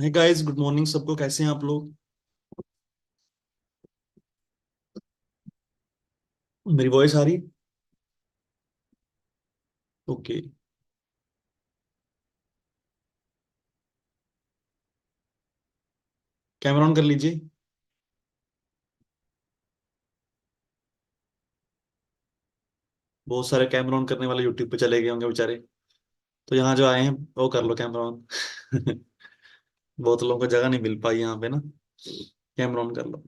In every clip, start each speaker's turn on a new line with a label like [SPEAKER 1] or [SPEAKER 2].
[SPEAKER 1] है guys, good morning सबको। कैसे हैं आप लोग? मेरी वॉइस आ रही? ओके। कैमरा ऑन कर लीजिए। बहुत सारे कैमरा ऑन करने वाले यूट्यूब पे चले गए होंगे बेचारे। तो यहाँ जो आए हैं वो कर लो कैमरा ऑन। बहुत लोगों को जगह नहीं मिल पाई यहाँ पे ना। कैमरा ऑन कर लो।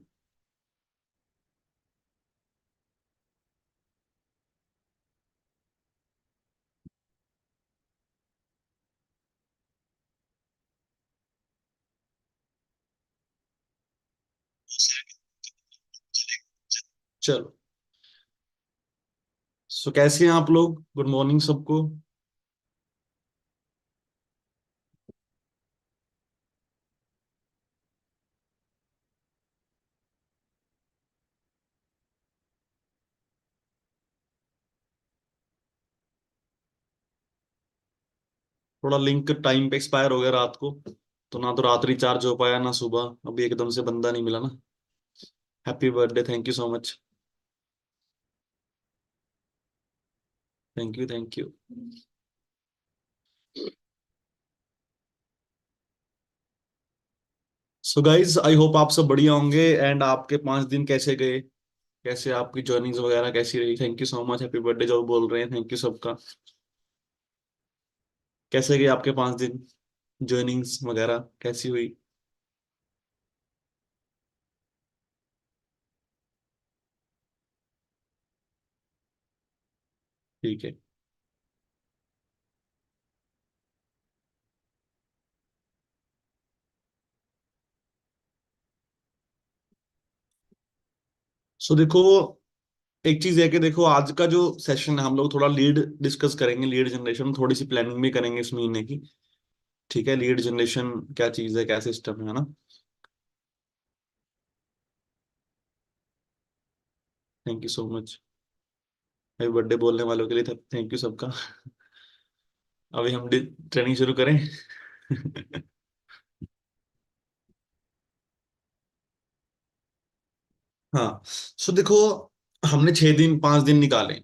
[SPEAKER 1] चलो। सो कैसे हैं आप लोग? गुड मॉर्निंग सबको। थोड़ा लिंक टाइम पे एक्सपायर हो गया रात को। तो ना तो रात रिचार्ज हो पाया ना सुबह, अभी एकदम से बंदा नहीं मिला ना। Happy birthday, thank you so much. Thank you thank you. So guys, I hope आप सब बढ़िया होंगे। एंड आपके 5 दिन कैसे गए? कैसे आपकी जर्नीज वगैरह कैसी रही? Thank you so much, happy birthday जो बोल रहे हैं, थैंक यू सबका। कैसे गए आपके 5 दिन? जर्नीज वगैरह कैसी हुई? ठीक है। सो देखो, एक चीज है कि देखो आज का जो सेशन है हम लोग थोड़ा लीड डिस्कस करेंगे। लीड जनरेशन, थोड़ी सी प्लानिंग भी करेंगे इस महीने की। ठीक है, लीड जनरेशन क्या चीज है, क्या सिस्टम है ना। Thank you so much. Happy birthday बोलने वालों के लिए थैंक यू सबका। अभी हम ट्रेनिंग शुरू करें। हाँ। सो देखो, हमने 6 दिन 5 दिन निकाले।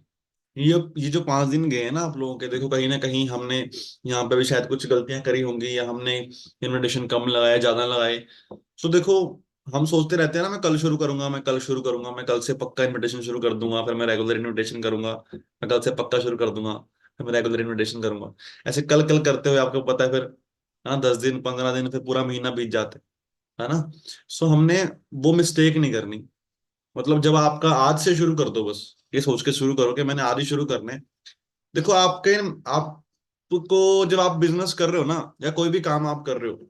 [SPEAKER 1] ये जो 5 दिन गए हैं ना आप लोगों के, देखो कहीं ना कहीं हमने यहाँ पे भी शायद कुछ गलतियां करी होंगी, या हमने इनविटेशन कम लगाए ज्यादा लगाए। तो देखो, हम सोचते रहते हैं ना, मैं कल शुरू करूंगा, मैं कल शुरू करूंगा, मैं कल से पक्का इनविटेशन शुरू कर दूंगा, फिर मैं रेगुलर इनविटेशन करूंगा, मैं कल से पक्का शुरू कर दूंगा, फिर मैं रेगुलर इनविटेशन करूंगा। ऐसे कल कल करते हुए आपको पता है फिर, हाँ, 10 दिन 15 दिन फिर पूरा महीना बीत जाते है ना। सो हमने वो मिस्टेक नहीं करनी। मतलब जब आपका आज से शुरू कर दो, बस ये सोच के शुरू करो कि मैंने आज ही शुरू करना है। देखो आपके, आपको जब आप बिजनेस कर रहे हो ना, या कोई भी काम आप कर रहे हो,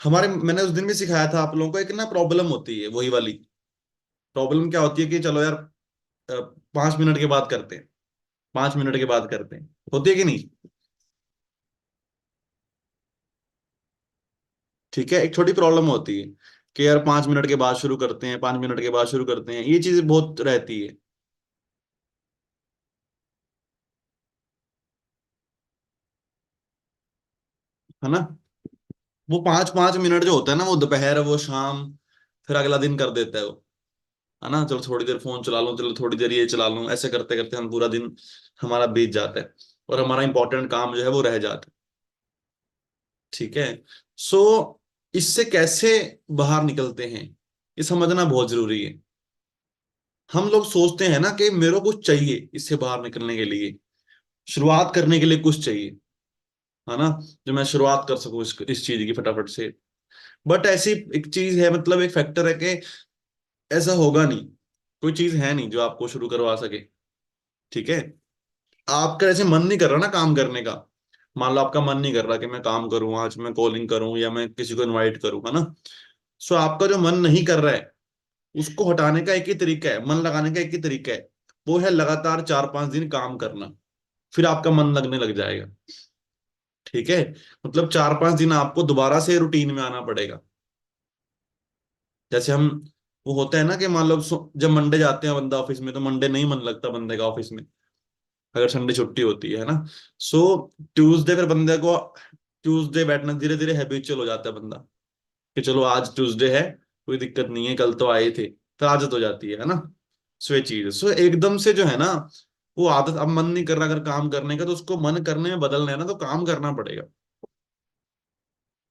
[SPEAKER 1] हमारे मैंने उस दिन भी सिखाया था आप लोगों को, एक ना प्रॉब्लम होती है, वही वाली प्रॉब्लम। क्या होती है कि चलो यार, 5 मिनट के बाद करते हैं, 5 मिनट के बाद करते हैं, होती है कि नहीं? ठीक है, एक छोटी प्रॉब्लम होती है कि यार 5 मिनट के बाद शुरू करते हैं, 5 मिनट के बाद शुरू करते हैं, ये चीज बहुत रहती है ना। वो 5 5 मिनट जो होता है ना, वो दोपहर वो शाम, फिर अगला दिन कर देता है वो, है ना। चलो थोड़ी देर फोन चला लूं, चलो थोड़ी देर ये चला लूं, ऐसे करते करते हम पूरा दिन हमारा बीत जाता है, और हमारा इंपॉर्टेंट काम जो है वो रह जाता है। ठीक है। सो इससे कैसे बाहर निकलते हैं, ये समझना बहुत जरूरी है। हम लोग सोचते हैं ना कि मेरे को कुछ चाहिए इससे बाहर निकलने के लिए, शुरुआत करने के लिए कुछ चाहिए, है ना, जो मैं शुरुआत कर सकूं इस चीज की फटाफट से। बट ऐसी एक चीज है, मतलब एक फैक्टर है कि ऐसा होगा नहीं। कोई चीज है नहीं जो आपको शुरू करवा सके। ठीक है। आपका ऐसे मन नहीं कर रहा ना काम करने का। मान लो आपका मन नहीं कर रहा कि मैं काम करूं, आज मैं कॉलिंग करूं या मैं किसी को इनवाइट करूं, है ना। सो आपका जो मन नहीं कर रहा है, उसको हटाने का एक ही तरीका है, मन लगाने का एक ही तरीका है। वो है लगातार 4 5 दिन काम करना। फिर आपका मन लगने लग जाएगा। ठीक है। मतलब 4 5 दिन आपको दोबारा से रूटीन में आना पड़ेगा। जैसे हम, वो होता है ना कि मान लो जब मंडे जाते हैं बंदा ऑफिस में, तो मंडे नहीं मन लगता बंदे का ऑफिस में, अगर संडे छुट्टी होती है ना। सो ट्यूसडे फिर बंदे को ट्यूसडे बैठना धीरे धीरे हैबिचुअल हो जाता है बंदा, कि चलो आज ट्यूसडे है, कोई दिक्कत नहीं है, कल तो आए थे, तो आदत हो जाती है ना। सो ये चीज, सो एकदम से जो है ना, वो आदत, अब मन नहीं कर रहा अगर काम करने का, तो उसको मन करने में बदलना है ना, तो काम करना पड़ेगा।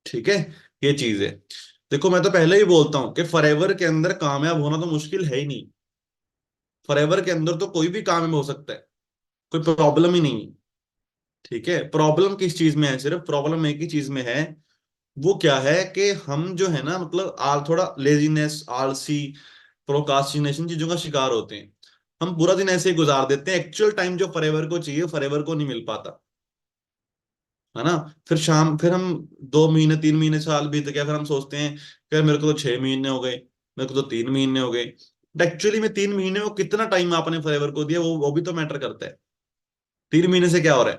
[SPEAKER 1] ठीक है, ये चीज है। देखो मैं तो पहले ही बोलता हूँ कि फॉरएवर के अंदर कामयाब होना तो मुश्किल है ही नहीं। फॉरएवर के अंदर तो कोई भी कामयाब हो सकता है, कोई प्रॉब्लम ही नहीं है। ठीक है, प्रॉब्लम किस चीज में है, सिर्फ प्रॉब्लम एक ही चीज में है। वो क्या है कि हम जो है ना, मतलब थोड़ा लेजीनेस, आलसी, प्रोकास्टिनेशन चीजों का शिकार होते हैं। हम पूरा दिन ऐसे ही गुजार देते हैं, एक्चुअल टाइम जो फॉरएवर को चाहिए फॉरएवर को नहीं मिल पाता, है ना। फिर शाम, फिर हम 2 महीने, 3 महीने, साल बीत गया, फिर हम सोचते हैं कि यार मेरे को तो 6 महीने हो गए, मेरे को तो 3 महीने हो गए। एक्चुअली में 3 महीने में कितना टाइम आपने फॉरएवर को दिया, वो भी तो मैटर करता है। 3 महीने से क्या हो रहा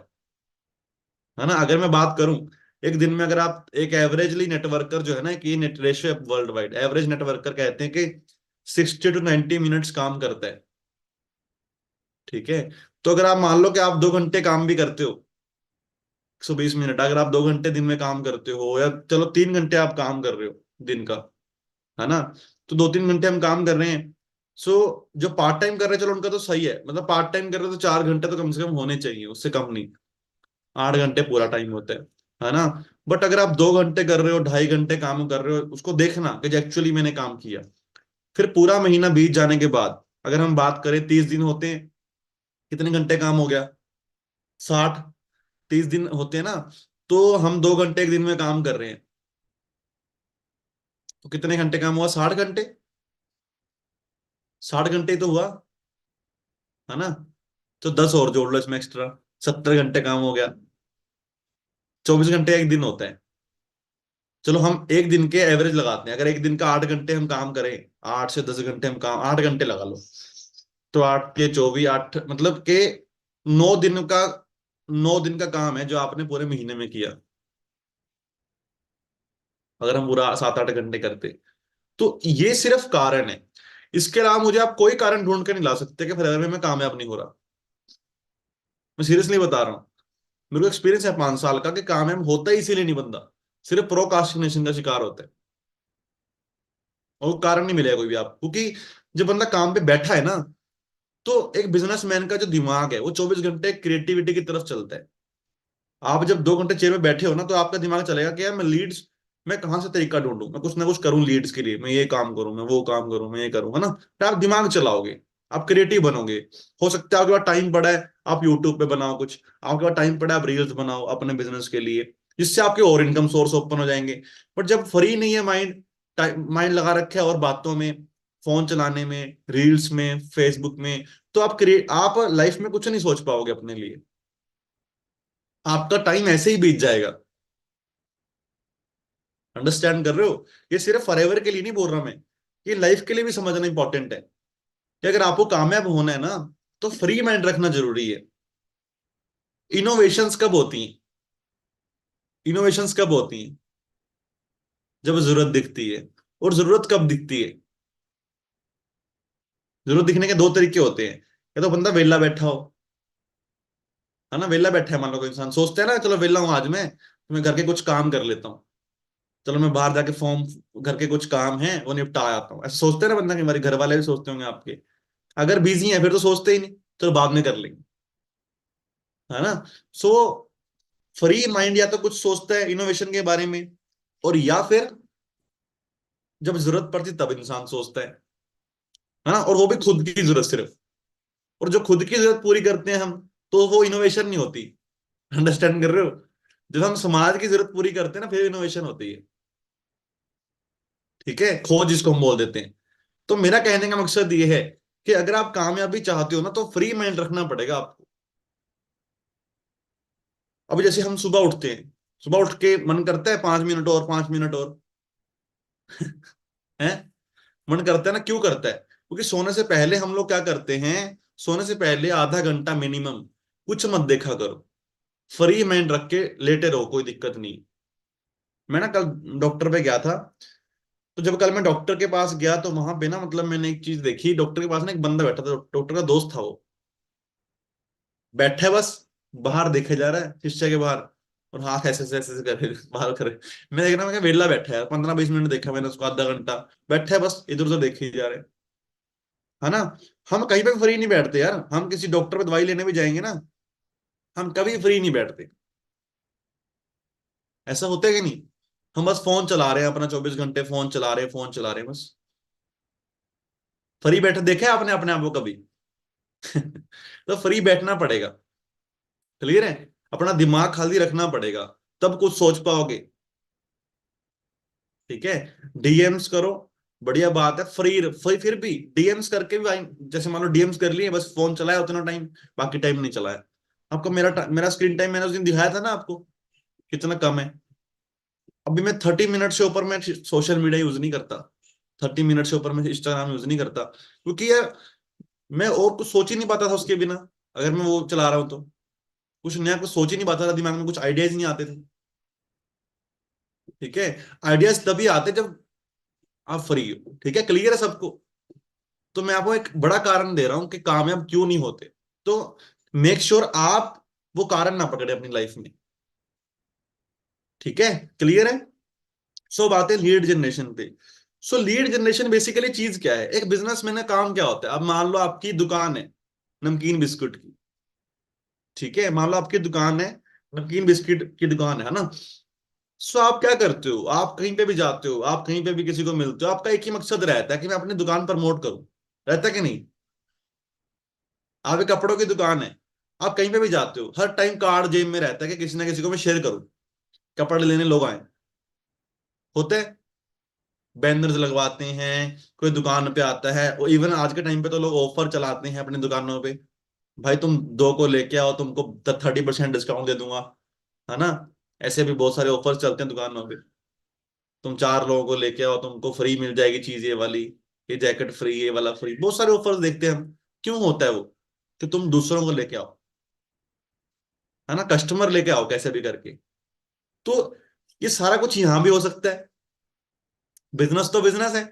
[SPEAKER 1] है ना। अगर मैं बात करूं, एक दिन में अगर आप एक एवरेजली नेटवर्कर जो है ना, कि net ratio world wide average networker कहते हैं कि 60 to 90 मिनट्स काम करता है। ठीक है, तो अगर आप मान लो कि आप 2 घंटे काम भी करते हो, 120 मिनट, अगर आप 2 घंटे दिन में काम करते हो, या चलो 3 घंटे आप काम कर रहे हो दिन का, है ना, तो 2-3 घंटे हम काम कर रहे हैं। सो जो पार्ट टाइम कर रहे हैं, चलो उनका तो सही है, मतलब पार्ट टाइम कर रहे हो तो 4 घंटे तो कम से कम होने चाहिए, उससे कम नहीं। 8 घंटे पूरा टाइम होता है ना। बट अगर आप 2 घंटे कर रहे हो, 2.5 घंटे काम कर रहे हो, उसको देखना कि एक्चुअली मैंने काम किया। फिर पूरा महीना बीत जाने के बाद, अगर हम बात करें 30 दिन होते हैं, कितने घंटे काम हो गया, 60। 30 दिन होते हैं ना, तो हम 2 घंटे एक दिन में काम कर रहे हैं, तो कितने घंटे काम हुआ, 60 घंटे। 60 घंटे ही तो हुआ, है ना। तो 10 और जोड़ लो इसमें एक्स्ट्रा, 70 घंटे काम हो गया। 24 घंटे एक दिन होता है। चलो हम एक दिन के एवरेज लगाते हैं, अगर एक दिन का 8 घंटे हम काम करें, 8 से 10 घंटे हम काम, 8 घंटे लगा लो, तो 8 के 24, 8 मतलब के 9 दिन का, 9 दिन का काम है जो आपने पूरे महीने में किया, अगर हम पूरा 7-8 घंटे करते। तो ये सिर्फ कारण है, इसके अलावा मुझे आप कोई कारण ढूंढ के नहीं ला सकते कि फॉरएवर में मैं कामयाब नहीं हो रहा। मैं सीरियसली बता रहा हूँ, मेरे को एक्सपीरियंस है 5 साल का, कि कामयाब होता ही इसीलिए नहीं बंदा, सिर्फ प्रोकास्टिनेशन का शिकार होता है। और वो कारण नहीं मिलेगा कोई भी आपको, क्योंकि जब बंदा काम पे बैठा है ना, तो एक बिजनेसमैन का जो दिमाग है वो 24 घंटे क्रिएटिविटी की तरफ चलता है। आप जब 2 घंटे चेयर में बैठे हो ना, तो आपका दिमाग चलेगा कि यार मैं लीड्स, मैं कहाँ से तरीका ढूंढूं, मैं कुछ ना कुछ करूं लीड्स के लिए, मैं ये काम करूं, मैं वो काम करूं, मैं ये करूं, है ना। तो आप दिमाग चलाओगे, आप क्रिएटिव बनोगे। हो सकता है आपके पास टाइम पड़ा है, आप यूट्यूब पे बनाओ कुछ, आपके पास टाइम पड़ा है, आप रील्स बनाओ अपने बिजनेस के लिए, जिससे आपके और इनकम सोर्स ओपन हो जाएंगे। बट जब फ्री नहीं है माइंड, माइंड लगा रखे है और बातों में, फोन चलाने में, रील्स में, फेसबुक में, तो आप लाइफ में कुछ नहीं सोच पाओगे अपने लिए, आपका टाइम ऐसे ही बीत जाएगा। अंडरस्टैंड कर रहे हो। ये सिर्फ फॉरएवर के लिए नहीं बोल रहा मैं, ये लाइफ के लिए भी समझना इंपॉर्टेंट है, कि अगर आपको कामयाब होना है ना, तो फ्री माइंड रखना जरूरी है। इनोवेशंस कब होती हैं, इनोवेशंस कब होती हैं, जब जरूरत दिखती है। और जरूरत कब दिखती है, जरूरत दिखने के दो तरीके होते हैं, या तो बंदा वेला बैठा हो, है ना, वेला बैठा है, मान लो कोई इंसान सोचता है ना, चलो वेला हूं आज मैं घर के कुछ काम कर लेता हूँ, चलो मैं बाहर जाके फॉर्म, घर के कुछ काम है वो निपटा आता हूँ, ऐसा सोचते हैं ना बंदा, कि हमारे घर वाले भी सोचते होंगे आपके। अगर बिजी है फिर तो सोचते ही नहीं, चलो बाद में कर लेंगे, है ना। सो फ्री माइंड या तो कुछ सोचता है इनोवेशन के बारे में, और या फिर जब जरूरत पड़ती तब इंसान सोचता है ना, और वो भी खुद की जरूरत सिर्फ। और जो खुद की जरूरत पूरी करते हैं हम, तो वो इनोवेशन नहीं होती। अंडरस्टैंड कर रहे हो। जब हम समाज की जरूरत पूरी करते हैं ना, फिर इनोवेशन होती है। ठीक है, खोज जिसको हम बोल देते हैं। तो मेरा कहने का मकसद ये है कि अगर आप कामयाबी चाहते हो ना, तो फ्री माइंड रखना पड़ेगा आपको। अभी जैसे हम सुबह उठते हैं, सुबह उठ के मन करता है 5 मिनट और, 5 मिनट और, है, मन करता है ना, क्यों करता है, क्योंकि सोने से पहले हम लोग क्या करते हैं, सोने से पहले आधा घंटा मिनिमम कुछ मत देखा करो, फ्री माइंड रख के लेटे रहो, कोई दिक्कत नहीं। मैं ना कल डॉक्टर पे गया था, तो जब कल मैं डॉक्टर के पास गया, तो वहां पे ना, मतलब मैंने एक चीज देखी, डॉक्टर के पास ना एक बंदा बैठा था, डॉक्टर का दोस्त था वो, बैठा है बस, बाहर देखे जा रहा है शीशे के बाहर, और हाथ ऐसे ऐसे ऐसे करे, बाहर करे। मैं देख रहा हूँ, मैं वेला बैठा है, 15-20 मिनट देखा मैंने उसको, आधा घंटा बैठा है बस इधर उधर देखे ही जा रहे हैं। है ना। हम कहीं पे फ्री नहीं बैठते यार, हम किसी डॉक्टर पे दवाई लेने भी जाएंगे ना, हम कभी फ्री नहीं बैठते। ऐसा होता है कि नहीं। हम बस फोन चला रहे हैं अपना, 24 घंटे फोन चला रहे हैं, फोन चला रहे हैं बस। फ्री बैठे देखे आपने अपने आप को कभी? तो फ्री बैठना पड़ेगा। क्लियर है। अपना दिमाग खाली रखना पड़ेगा, तब कुछ सोच पाओगे। ठीक है। डीएम्स करो, बढ़िया बात है। फ्री फ्री फिर भी डीएम्स करके भी जैसे मान लो डीएम्स कर लिए, बस फोन चलाया उतना टाइम, बाकी टाइम नहीं चलाया। आपको मेरा स्क्रीन टाइम मैंने उस दिन दिखाया था ना आपको, कितना कम है। अभी मैं 30 मिनट से ऊपर मैं सोशल मीडिया यूज नहीं करता। 30 मिनट से ऊपर मैं इंस्टाग्राम यूज नहीं करता, क्योंकि यार मैं और कुछ सोच ही नहीं पाता था उसके बिना। अगर मैं वो चला रहा हूँ तो कुछ नया कुछ सोच ही नहीं पाता था, दिमाग में कुछ आइडियाज नहीं आते थे। ठीक है। आइडियाज तभी आते जब आप फ्री हो। ठीक है, क्लियर है सबको। तो मैं आपको एक बड़ा कारण दे रहा हूं कि कामयाब क्यों नहीं होते। तो मेक श्योर आप वो कारण ना पकड़े अपनी लाइफ में। ठीक है, क्लियर है। सो बात है लीड जनरेशन पे। सो लीड जनरेशन बेसिकली चीज क्या है, एक बिजनेसमैन का काम क्या होता है। अब मान लो आपकी दुकान है नमकीन बिस्कुट की। ठीक है, मान लो आपकी दुकान है, नमकीन बिस्किट की दुकान है ना। सो आप क्या करते हो, आप कहीं पे भी जाते हो, आप कहीं पे भी किसी को मिलते हो, आपका एक ही मकसद रहता है कि मैं अपनी दुकान प्रमोट करूं। रहता है कि नहीं। आप एक कपड़ों की दुकान है, आप कहीं पे भी जाते हो, हर टाइम कार्ड जेब में रहता है कि किसी ना किसी को मैं शेयर करूं, कपड़े लेने लोग आए। होते हैं, बैनर्स लगवाते हैं, कोई दुकान पे आता है, और इवन आज के टाइम पे तो लोग ऑफर चलाते हैं अपनी दुकानों पे। भाई तुम दो को लेके आओ, तुमको 30% डिस्काउंट दे दूंगा। है ना। ऐसे भी बहुत सारे ऑफर्स चलते हैं दुकानों पे। तुम 4 लोगों को लेके आओ, तुमको फ्री मिल जाएगी चीज ये वाली, ये जैकेट फ्री, ये वाला फ्री, बहुत सारे ऑफर्स देखते हैं हम। क्यों होता है वो? कि तुम दूसरों को लेके आओ। है ना, कस्टमर लेके आओ कैसे भी करके। तो ये सारा कुछ यहां भी हो सकता है। बिजनेस तो बिजनेस है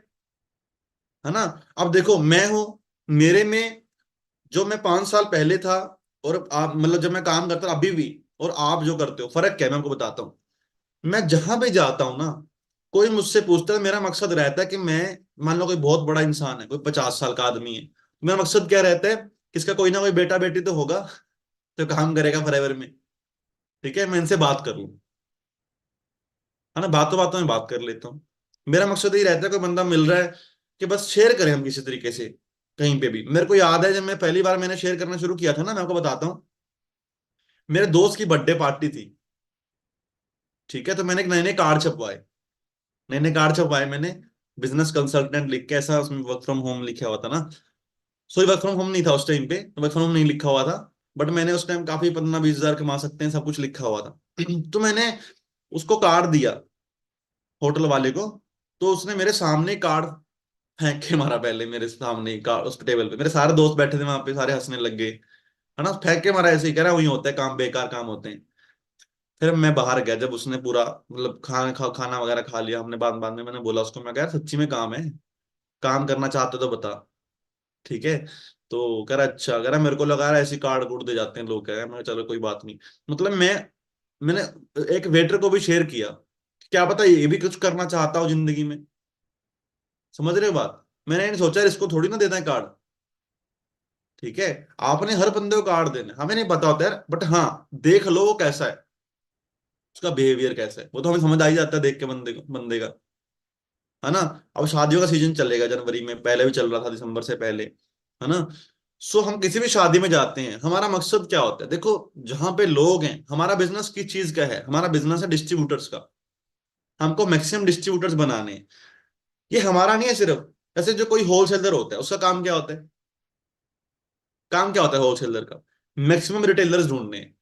[SPEAKER 1] ना। अब देखो मैं हूं, मेरे में जो मैं 5 साल पहले था, और आप मतलब जब मैं काम करता था अभी भी, और आप जो करते हो, फर्क क्या है मैं आपको बताता हूँ। मैं जहां भी जाता हूँ ना, कोई मुझसे पूछता है, मेरा मकसद रहता है कि मैं, मान लो कोई बहुत बड़ा इंसान है, कोई 50 साल का आदमी है, मेरा मकसद क्या रहता है, किसका कोई ना कोई बेटा बेटी तो होगा तो काम करेगा फॉरएवर में। ठीक है, मैं इनसे बात कर लूं। है ना, बातों बातों में बात कर लेता हूँ। मेरा मकसद यही रहता है, कोई बंदा मिल रहा है कि बस शेयर करें हम किसी तरीके से। कहीं पे भी मेरे को याद है, जब मैं पहली बार मैंने शेयर करना शुरू किया था ना, मैं आपको बताता हूँ। मेरे दोस्त की बर्थडे पार्टी थी। ठीक है, तो मैंने एक नए नए कार्ड छपवाए, नए नए कार्ड छपवाए मैंने। बिजनेस कंसल्टेंट लिख के, ऐसा उसमें वर्क फ्रॉम होम लिखा हुआ था ना। सॉरी, वर्क फ्रॉम होम नहीं था उस टाइम पे, वर्क फ्रॉम होम नहीं लिखा हुआ था। बट मैंने उस टाइम काफी 15-20 हजार कमा सकते हैं, सब कुछ लिखा हुआ था। तो मैंने उसको कार्ड दिया, होटल वाले को। तो उसने मेरे सामने कार्ड फेंक के मारा, पहले मेरे सामने ही कार्ड उस टेबल पे, मेरे सारे दोस्त बैठे थे वहां पे, सारे हंसने लग गए। है ना, फेंक के मारा, ऐसे ही कह रहा वही होता है काम, बेकार काम होते हैं। फिर मैं बाहर गया, जब उसने पूरा मतलब खाना वगैरह खा लिया हमने, बाद बाद में मैंने बोला उसको, मैं कहा यार सच्ची में काम है, काम करना चाहते तो बता। ठीक है। तो कह रहा अच्छा, कह रहा मेरे को लगा रहा ऐसी कार्ड कूड दे जाते हैं लोग, कह रहा मैं कहा, चलो कोई बात नहीं। मतलब मैंने एक वेटर को भी शेयर किया, क्या पता ये भी कुछ करना चाहता हो जिंदगी में। समझ रहे हो बात। मैंने ये नहीं सोचा यार इसको थोड़ी ना देता है कार्ड। ठीक है। आपने हर बंदे को कार्ड देना है, हमें नहीं पता होता यार, बट हाँ, देख लो वो कैसा है, उसका बिहेवियर कैसा है, वो तो हमें समझ आ ही जाता है देख के बंदे का। है ना। अब शादियों का सीजन चलेगा जनवरी में, पहले भी चल रहा था दिसंबर से पहले। है ना। सो हम किसी भी शादी में जाते हैं, हमारा मकसद क्या होता है, देखो जहां पे लोग हैं, हमारा बिजनेस किस चीज का है, हमारा बिजनेस है डिस्ट्रीब्यूटर्स का। हमको मैक्सिमम डिस्ट्रीब्यूटर्स बनाने हैं। ये हमारा नहीं है सिर्फ। जैसे जो कोई होलसेलर होता है, उसका काम क्या होता है, काम क्या होता है होलसेलर का, मैक्सिमम रिटेलर्स ढूंढने हैं,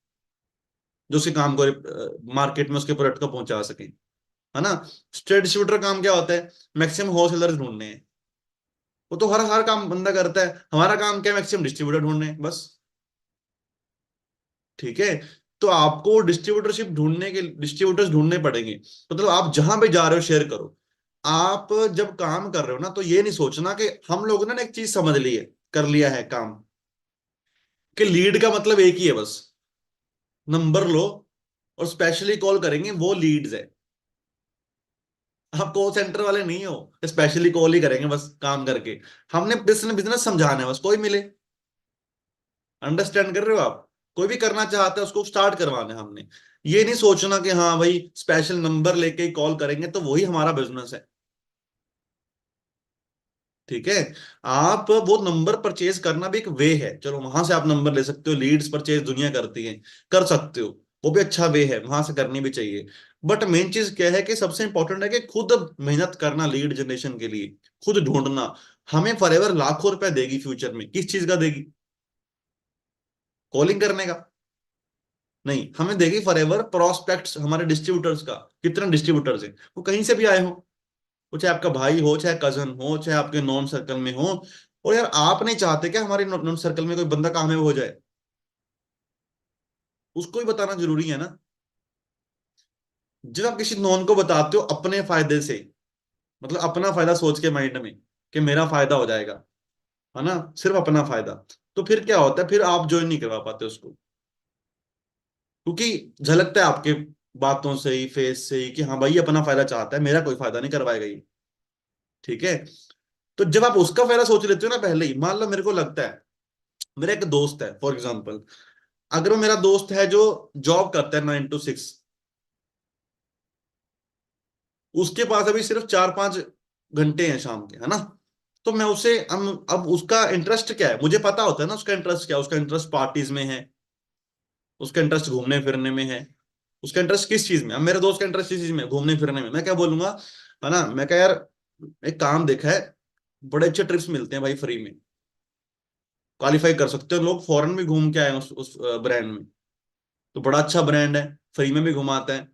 [SPEAKER 1] जो उसके काम को मार्केट में उसके प्रोडक्ट को पहुंचा सके। है ना। स्ट्रेट डिस्ट्रीब्यूटर काम क्या होता है, मैक्सिमम होलसेलर्स ढूंढने हैं। वो तो हर हर काम बंदा करता है, हमारा काम क्या है, मैक्सिमम डिस्ट्रीब्यूटर ढूंढने हैं, बस। ठीक है। तो आपको डिस्ट्रीब्यूटरशिप ढूंढने के डिस्ट्रीब्यूटर्स ढूंढने पड़ेंगे, मतलब आप जहां पे जा रहे हो शेयर करो। आप जब काम कर रहे हो ना, तो ये नहीं सोचना कि हम लोगों ने ना एक चीज समझ ली है, कर लिया है काम, कि लीड का मतलब एक ही है बस, नंबर लो, और स्पेशली कॉल करेंगे वो लीड्स है। आप कॉल सेंटर वाले नहीं हो, स्पेशली कॉल ही करेंगे बस काम करके। हमने बिजनेस बिजनेस समझाना है बस, कोई मिले। अंडरस्टैंड कर रहे हो आप? कोई भी करना चाहता है उसको स्टार्ट करवाना है हमने। ये नहीं सोचना कि हाँ भाई स्पेशल नंबर लेके ही कॉल करेंगे तो वही हमारा बिजनेस है। ठीक है। आप वो नंबर परचेज करना भी एक वे है, चलो वहां से आप नंबर ले सकते हो, लीड्स परचेज दुनिया करती है, कर सकते हो। वो भी अच्छा वे है, वहां से करनी भी चाहिए। बट मेन चीज क्या है कि सबसे इंपॉर्टेंट है कि खुद मेहनत करना लीड जनरेशन के लिए, खुद ढूंढना। हमें फॉरएवर लाखों रुपए देगी फ्यूचर में, किस चीज का देगी? कॉलिंग करने का? नहीं, हमें देगी फॉरएवर प्रोस्पेक्ट्स हमारे डिस्ट्रीब्यूटर्स का। कितने डिस्ट्रीब्यूटर्स हैं, वो कहीं से भी आए हो, वो चाहे आपका भाई हो, चाहे कजन हो, चाहे आपके नॉन सर्कल में हो। और यार आप नहीं चाहते क्या हमारे नॉन सर्कल में कोई बंदा कामयाब हो जाए? उसको ही बताना जरूरी है ना। जब आप किसी नॉन को बताते हो अपने फायदे से, मतलब अपना फायदा सोच के माइंड में कि मेरा फायदा हो जाएगा, है ना, सिर्फ अपना फायदा, तो फिर क्या होता है, फिर आप ज्वाइन नहीं करवा पाते उसको। क्योंकि झलकता है आपके बातों से ही, फेस से ही, कि हाँ भाई ये अपना फायदा चाहता है, मेरा कोई फायदा नहीं करवाएगा ये। ठीक है। तो जब आप उसका फायदा सोच लेते हो ना पहले ही, मान लो मेरे को लगता है, मेरा एक दोस्त है फॉर एग्जाम्पल, अगर वो मेरा दोस्त है जो जॉब करता है 9 to 6, उसके पास अभी सिर्फ 4-5 घंटे हैं शाम के, है ना, तो मैं उसे अब उसका इंटरेस्ट क्या है मुझे पता होता है ना, उसका इंटरेस्ट क्या है, उसका इंटरेस्ट पार्टीज में है, उसका इंटरेस्ट घूमने फिरने में है। उसका इंटरेस्ट किस चीज में? अब मेरे दोस्त का इंटरेस्ट किस चीज में, घूमने फिरने में, मैं क्या बोलूंगा, है ना, मैं क्या यार, एक काम देखा है, बड़े अच्छे ट्रिप्स मिलते हैं भाई फ्री में, क्वालिफाई कर सकते हो लोग, फॉरेन भी घूम के आए हैं उस ब्रांड में, तो बड़ा अच्छा ब्रांड है, फ्री में भी घुमाता है।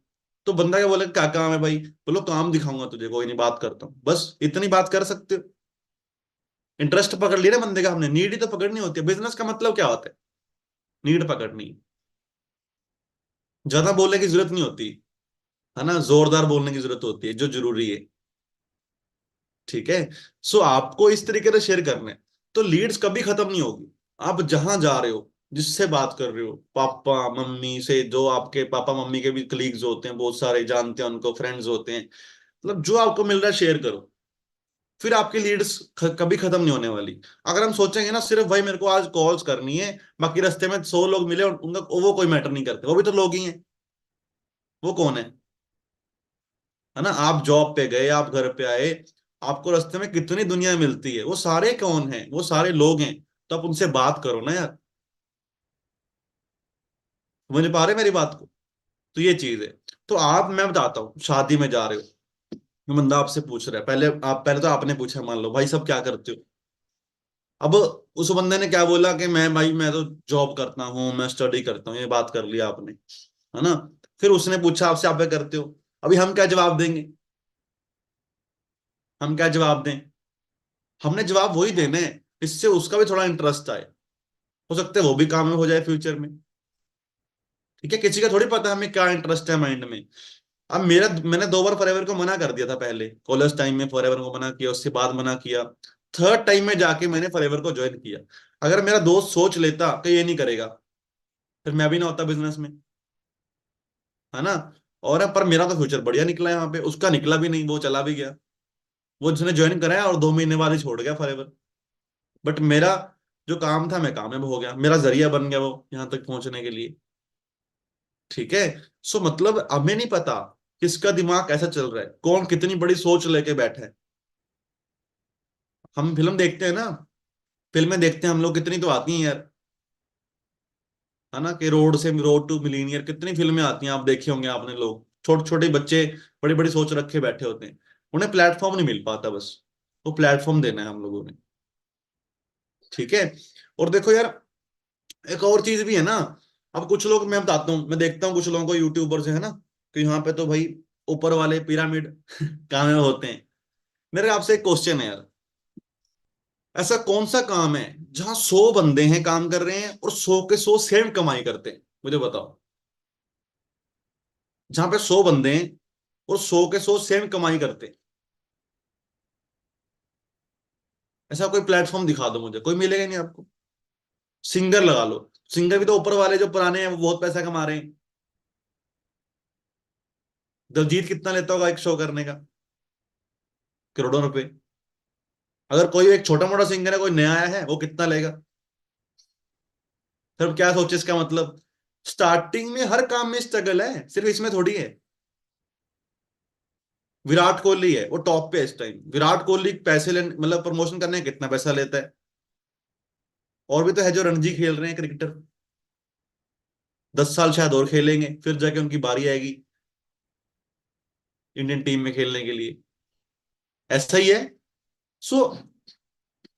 [SPEAKER 1] तो बंदा क्या बोले, क्या काम है भाई, बोलो काम दिखाऊंगा तुझे, कोई नहीं बात करता हूँ, बस इतनी बात कर सकते हो। इंटरेस्ट पकड़ लिया ना बंदे का हमने, नीड ही तो पकड़नी होती है, बिजनेस का मतलब क्या होता है, नीड पकड़नी। ज्यादा बोलने की जरूरत नहीं होती, है ना, जोरदार बोलने की जरूरत होती है जो जरूरी है। ठीक है। सो आपको इस तरीके से शेयर करना है, तो लीड्स कभी खत्म नहीं होगी। आप जहां जा रहे हो, जिससे बात कर रहे हो, पापा मम्मी से, जो आपके पापा मम्मी के भी कलीग्स होते हैं बहुत सारे, जानते हैं उनको, फ्रेंड्स होते हैं, मतलब जो आपको मिल रहा है शेयर करो। फिर आपकी लीड्स कभी खत्म नहीं होने वाली। अगर हम सोचेंगे ना सिर्फ भाई मेरे को आज कॉल्स करनी है, बाकी रास्ते में 100 लोग मिले और उनका वो कोई मैटर नहीं करते, वो भी तो लोग ही हैं। वो कौन है ना, आप जॉब पे गए, आप घर पे आए, आपको रास्ते में कितनी दुनिया मिलती है, वो सारे कौन है, वो सारे लोग हैं। तो आप उनसे बात करो ना यार। समझ पा रहे मेरी बात को? तो ये चीज है। तो आप, मैं बताता हूँ, शादी में जा रहे हो, बंदा आपसे पूछ रहा है, पहले तो आपने पूछा मान लो भाई सब क्या करते हो। अब उस बंदे ने क्या बोला कि मैं भाई मैं तो जॉब करता हूँ, मैं स्टडी करता हूँ, ये बात कर लिया आपने, है ना। फिर उसने पूछा आपसे आप क्या करते हो, अभी हम क्या जवाब देंगे? हम क्या जवाब दें? हमने जवाब वही देना है इससे उसका भी थोड़ा इंटरेस्ट आए, हो सकता है वो भी काम में हो जाए फ्यूचर में। ठीक है, किसी का थोड़ी पता है हमें क्या इंटरेस्ट है माइंड में। अब मेरा, मैंने 2 बार फॉरएवर को मना कर दिया था, पहले कॉलेज टाइम में फॉरएवर को मना किया, उसके बाद मना किया, थर्ड टाइम में जाके मैंने फॉरएवर को ज्वाइन किया। अगर मेरा दोस्त सोच लेता कि ये नहीं करेगा, फिर मैं भी ना होता बिजनेस में, है ना। और पर मेरा तो फ्यूचर बढ़िया निकला यहाँ पे, उसका निकला भी नहीं, वो चला भी गया। वो जिसने ज्वाइन कराया और 2 महीने बाद ही छोड़ गया फॉरएवर। बट मेरा जो काम था, मैं कामयाब हो गया, मेरा जरिया बन गया वो यहाँ तक पहुंचने के लिए। ठीक है। सो मतलब हमें नहीं पता किसका दिमाग कैसा चल रहा है, कौन कितनी बड़ी सोच लेके बैठा है। हम फिल्म देखते हैं ना, फिल्में देखते हैं हम लोग, कितनी तो आती हैं यार, है ना, कि रोड से रोड टू मिलीनियर, कितनी फिल्में आती हैं, आप देखे होंगे आपने लोग, छोटे छोटे बच्चे बड़ी बड़ी सोच रखे बैठे होते हैं, उन्हें प्लेटफॉर्म नहीं मिल पाता, बस वो प्लेटफॉर्म देना है हम लोगों ने। ठीक है। और देखो यार, एक और चीज भी है ना, अब कुछ लोग, मैं बताता हूँ, मैं देखता हूँ कुछ लोगों को यूट्यूबर से, है ना, कि यहाँ पे तो भाई ऊपर वाले पिरामिड कामयाब होते हैं। मेरे आपसे एक क्वेश्चन है यार, ऐसा कौन सा काम है जहां 100 बंदे हैं काम कर रहे हैं और 100 के 100 सेम कमाई करते हैं, मुझे बताओ। जहां पे 100 बंदे हैं और 100 के 100 सेम कमाई करते हैं, ऐसा कोई प्लेटफॉर्म दिखा दो मुझे, कोई मिलेगा नहीं आपको। सिंगर लगा लो, सिंगर भी तो ऊपर वाले जो पुराने हैं वो बहुत पैसा कमा रहे हैं, दिलजीत कितना लेता होगा एक शो करने का? करोड़ों रुपए। अगर कोई एक छोटा मोटा सिंगर है, कोई नया आया है, वो कितना लेगा? फिर क्या सोचे इसका मतलब? स्टार्टिंग में हर काम में स्ट्रगल है, सिर्फ इसमें थोड़ी है। विराट कोहली है, वो टॉप पे है इस टाइम। विराट कोहली पैसे ले मतलब प्रमोशन करने का कितना पैसा लेता है? और भी तो है जो रणजी खेल रहे हैं क्रिकेटर, 10 साल शायद और खेलेंगे, फिर जाके उनकी बारी आएगी इंडियन टीम में खेलने के लिए। ऐसा ही है। सो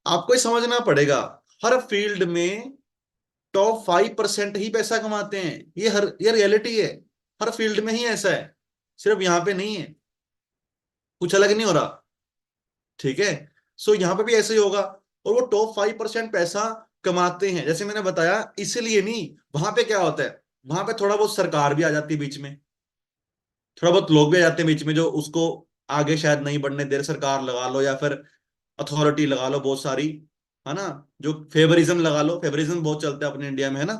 [SPEAKER 1] आपको ये समझना पड़ेगा, हर फील्ड में टॉप 5% ही पैसा कमाते हैं। ये रियलिटी है। हर फील्ड में ही ऐसा है, सिर्फ यहाँ पे नहीं है। कुछ अलग नहीं हो रहा। ठीक है। सो यहाँ पे भी ऐसे ही होगा। और वो टॉप 5% पैसा कमाते हैं, जैसे मैंने बताया, इसलिए नहीं। वहां पे क्या होता है, वहां पे थोड़ा बहुत सरकार भी आ जाती है बीच में, थोड़ा बहुत लोग भी आ जाते हैं बीच में जो उसको आगे शायद नहीं बढ़ने दे रहे। सरकार लगा लो या फिर अथॉरिटी लगा लो बहुत सारी, है ना। जो फेवरिज्म लगा लो, फेवरिज्म बहुत चलता है अपने इंडिया में, है ना।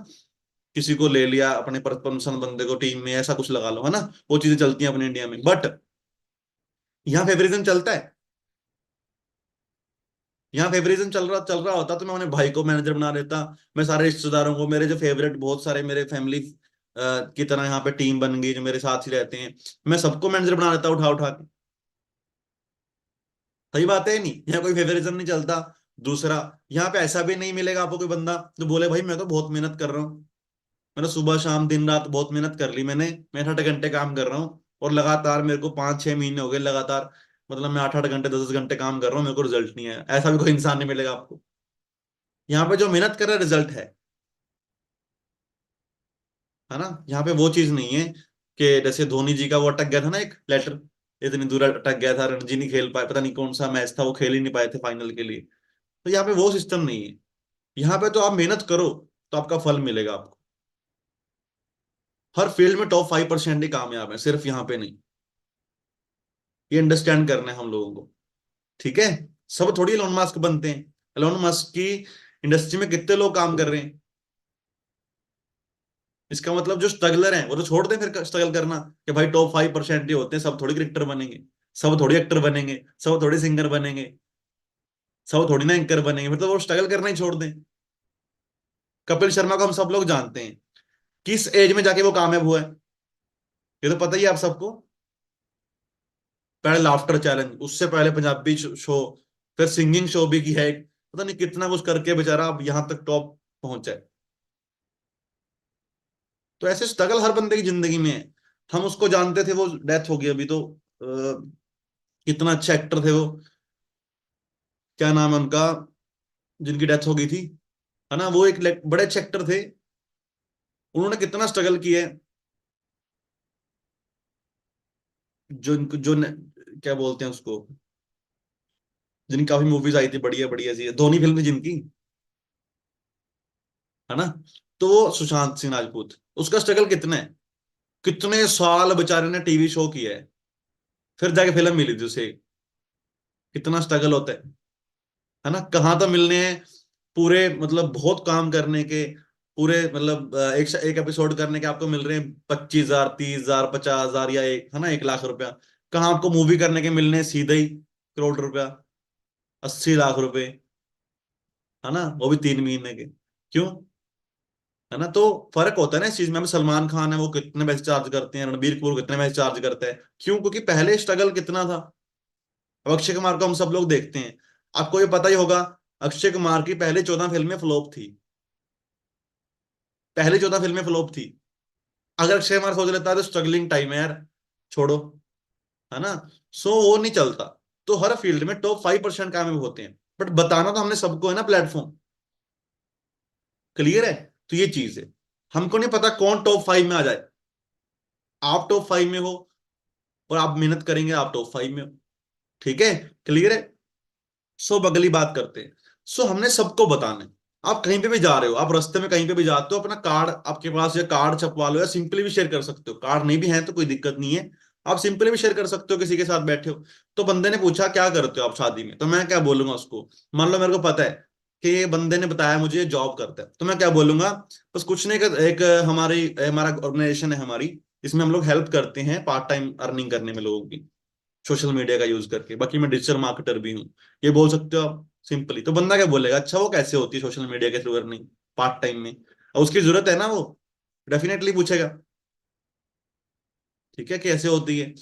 [SPEAKER 1] किसी को ले लिया अपने पसंद बंदे को टीम में, ऐसा कुछ लगा लो, है ना। वो चीजें चलती हैं अपने इंडिया में, बट यहाँ फेवरिज्म चलता है। यहाँ फेवरिज्म चल रहा होता तो मैं अपने भाई को मैनेजर बना देता। मैं सारे रिश्तेदारों को, मेरे जो फेवरेट बहुत सारे मेरे फैमिली की तरह यहाँ पे टीम बन गई जो मेरे साथ ही रहते हैं, मैं सबको मैनेजर बना देता उठा उठा के। सही बात है नहीं? यहाँ कोई फेवरिज्म नहीं चलता। दूसरा, यहाँ पे ऐसा भी नहीं मिलेगा आपको कोई बंदा जो बोले भाई मैं तो बहुत मेहनत कर रहा हूँ, मैंने सुबह शाम दिन रात बहुत मेहनत कर ली, मैं 8 घंटे काम कर रहा हूँ, और लगातार मेरे को 5-6 महीने हो गए लगातार, मतलब मैं 8-8 घंटे 10-10 घंटे काम कर रहा हूँ, मेरे को रिजल्ट नहीं है। ऐसा भी कोई इंसान नहीं मिलेगा आपको। यहाँ पे जो मेहनत कर रहा है रिजल्ट है ना। यहाँ पे वो चीज नहीं है कि जैसे धोनी जी का वो अटक गया था ना एक लेटर, इतनी दूर अटक गया था, रणजी नहीं खेल पाए, पता नहीं कौन सा मैच था, वो खेल ही नहीं पाए थे फाइनल के लिए। तो यहाँ पे वो सिस्टम नहीं है। यहाँ पे तो आप मेहनत करो तो आपका फल मिलेगा आपको। हर फील्ड में टॉप 5% ही कामयाब है, सिर्फ यहाँ पे नहीं। ये अंडरस्टैंड करना है हम लोगों को। ठीक है। सब थोड़ी एलोन मस्क बनते हैं। एलोन मस्क की इंडस्ट्री में कितने लोग काम कर रहे हैं। इसका मतलब जो स्ट्रगलर हैं वो तो छोड़ दें फिर स्ट्रगल करना, कि भाई टॉप 5% ही होते हैं, सब थोड़ी क्रिकेटर बनेंगे, सब थोड़ी एक्टर बनेंगे, सब थोड़ी सिंगर बनेंगे, सब थोड़ी ना एंकर बनेंगे, मतलब वो स्ट्रगल करना ही छोड़ दें। कपिल शर्मा को हम सब लोग जानते हैं, किस एज में जाके वो कामयाब हुआ है, ये तो पता ही है आप सबको। पहले लाफ्टर चैलेंज, उससे पहले पंजाबी शो, फिर सिंगिंग शो भी की है एक, पता नहीं कितना कुछ करके बेचारा अब यहाँ तक टॉप पहुंचा है। तो ऐसे स्ट्रगल हर बंदे की जिंदगी में है। हम उसको जानते थे, वो डेथ हो गई अभी तो। कितना अच्छा एक्टर थे वो, क्या नाम है उनका, जिनकी डेथ हो गई थी, है ना। वो एक बड़े अच्छे एक्टर थे। उन्होंने कितना स्ट्रगल किया है। क्या बोलते हैं उसको, जिनकी काफी मूवीज आई थी बढ़िया बढ़िया सी, धोनी फिल्म थी जिनकी, है ना। तो वो सुशांत सिंह राजपूत, उसका स्ट्रगल कितना है, कितने साल बेचारे ने टीवी शो किया है, फिर जाके फिल्म मिली थी उसे। कितना स्ट्रगल होता है ना। कहाँ तो मिलने हैं पूरे, मतलब बहुत काम करने के, पूरे मतलब एक एपिसोड करने के आपको मिल रहे हैं 25,000 30,000 50,000 या एक, है ना, 1 लाख रुपया। कहाँ आपको मूवी करने के मिलने हैं सीधे ही करोड़ रुपया, 80 लाख रुपए, है ना, वो भी 3 महीने के। क्यों? है ना। तो फर्क होता है ना इस चीज में। अब सलमान खान है, वो कितने पैसे चार्ज करते हैं, रणबीर कपूर कितने पैसे चार्ज करते हैं, क्यों? क्योंकि पहले स्ट्रगल कितना था। अब अक्षय कुमार को हम सब लोग देखते हैं, आपको ये पता ही होगा, अक्षय कुमार की पहले 14 फिल्में फ्लॉप थी, पहले 14 फिल्में फ्लॉप थी। अगर अक्षय कुमार सोच लेता है तो स्ट्रगलिंग टाइम है यार, छोड़ो, है ना। सो वो नहीं चलता। तो हर फील्ड में टॉप 5% कामयाब होते हैं, बट बताना तो हमने सबको है ना प्लेटफॉर्म। क्लियर है? तो ये चीज है, हमको नहीं पता कौन टॉप 5 में आ जाए। आप टॉप 5 में हो और आप मेहनत करेंगे, आप टॉप 5 में हो। ठीक है। क्लियर है। सो अब अगली बात करते हैं। सो हमने सबको बताना है। आप कहीं पे भी जा रहे हो, आप रास्ते में कहीं पे भी जाते हो, अपना कार्ड आपके पास, या कार्ड छपवा लो, या सिंपली भी शेयर कर सकते हो। कार्ड नहीं भी है तो कोई दिक्कत नहीं है, आप सिंपली भी शेयर कर सकते हो, किसी के साथ बैठे हो। तो बंदे ने पूछा क्या करते हो आप शादी में, तो मैं क्या बोलूंगा उसको। मान लो मेरे को पता है कि ये बंदे ने बताया मुझे ये जॉब करता है, तो मैं क्या बोलूंगा, बस कुछ नहीं, एक हमारी हमारा ऑर्गेनाइजेशन है हमारी, इसमें हम लोग हेल्प करते हैं पार्ट टाइम अर्निंग करने में लोगों की, सोशल मीडिया का यूज करके। बाकी मैं डिजिटल मार्केटर भी हूँ, ये बोल सकते हो आप सिंपली। तो बंदा क्या बोलेगा, अच्छा वो कैसे होती है सोशल मीडिया के थ्रू अर्निंग पार्ट टाइम में, और उसकी जरूरत है ना, वो डेफिनेटली पूछेगा। ठीक है, कैसे होती है।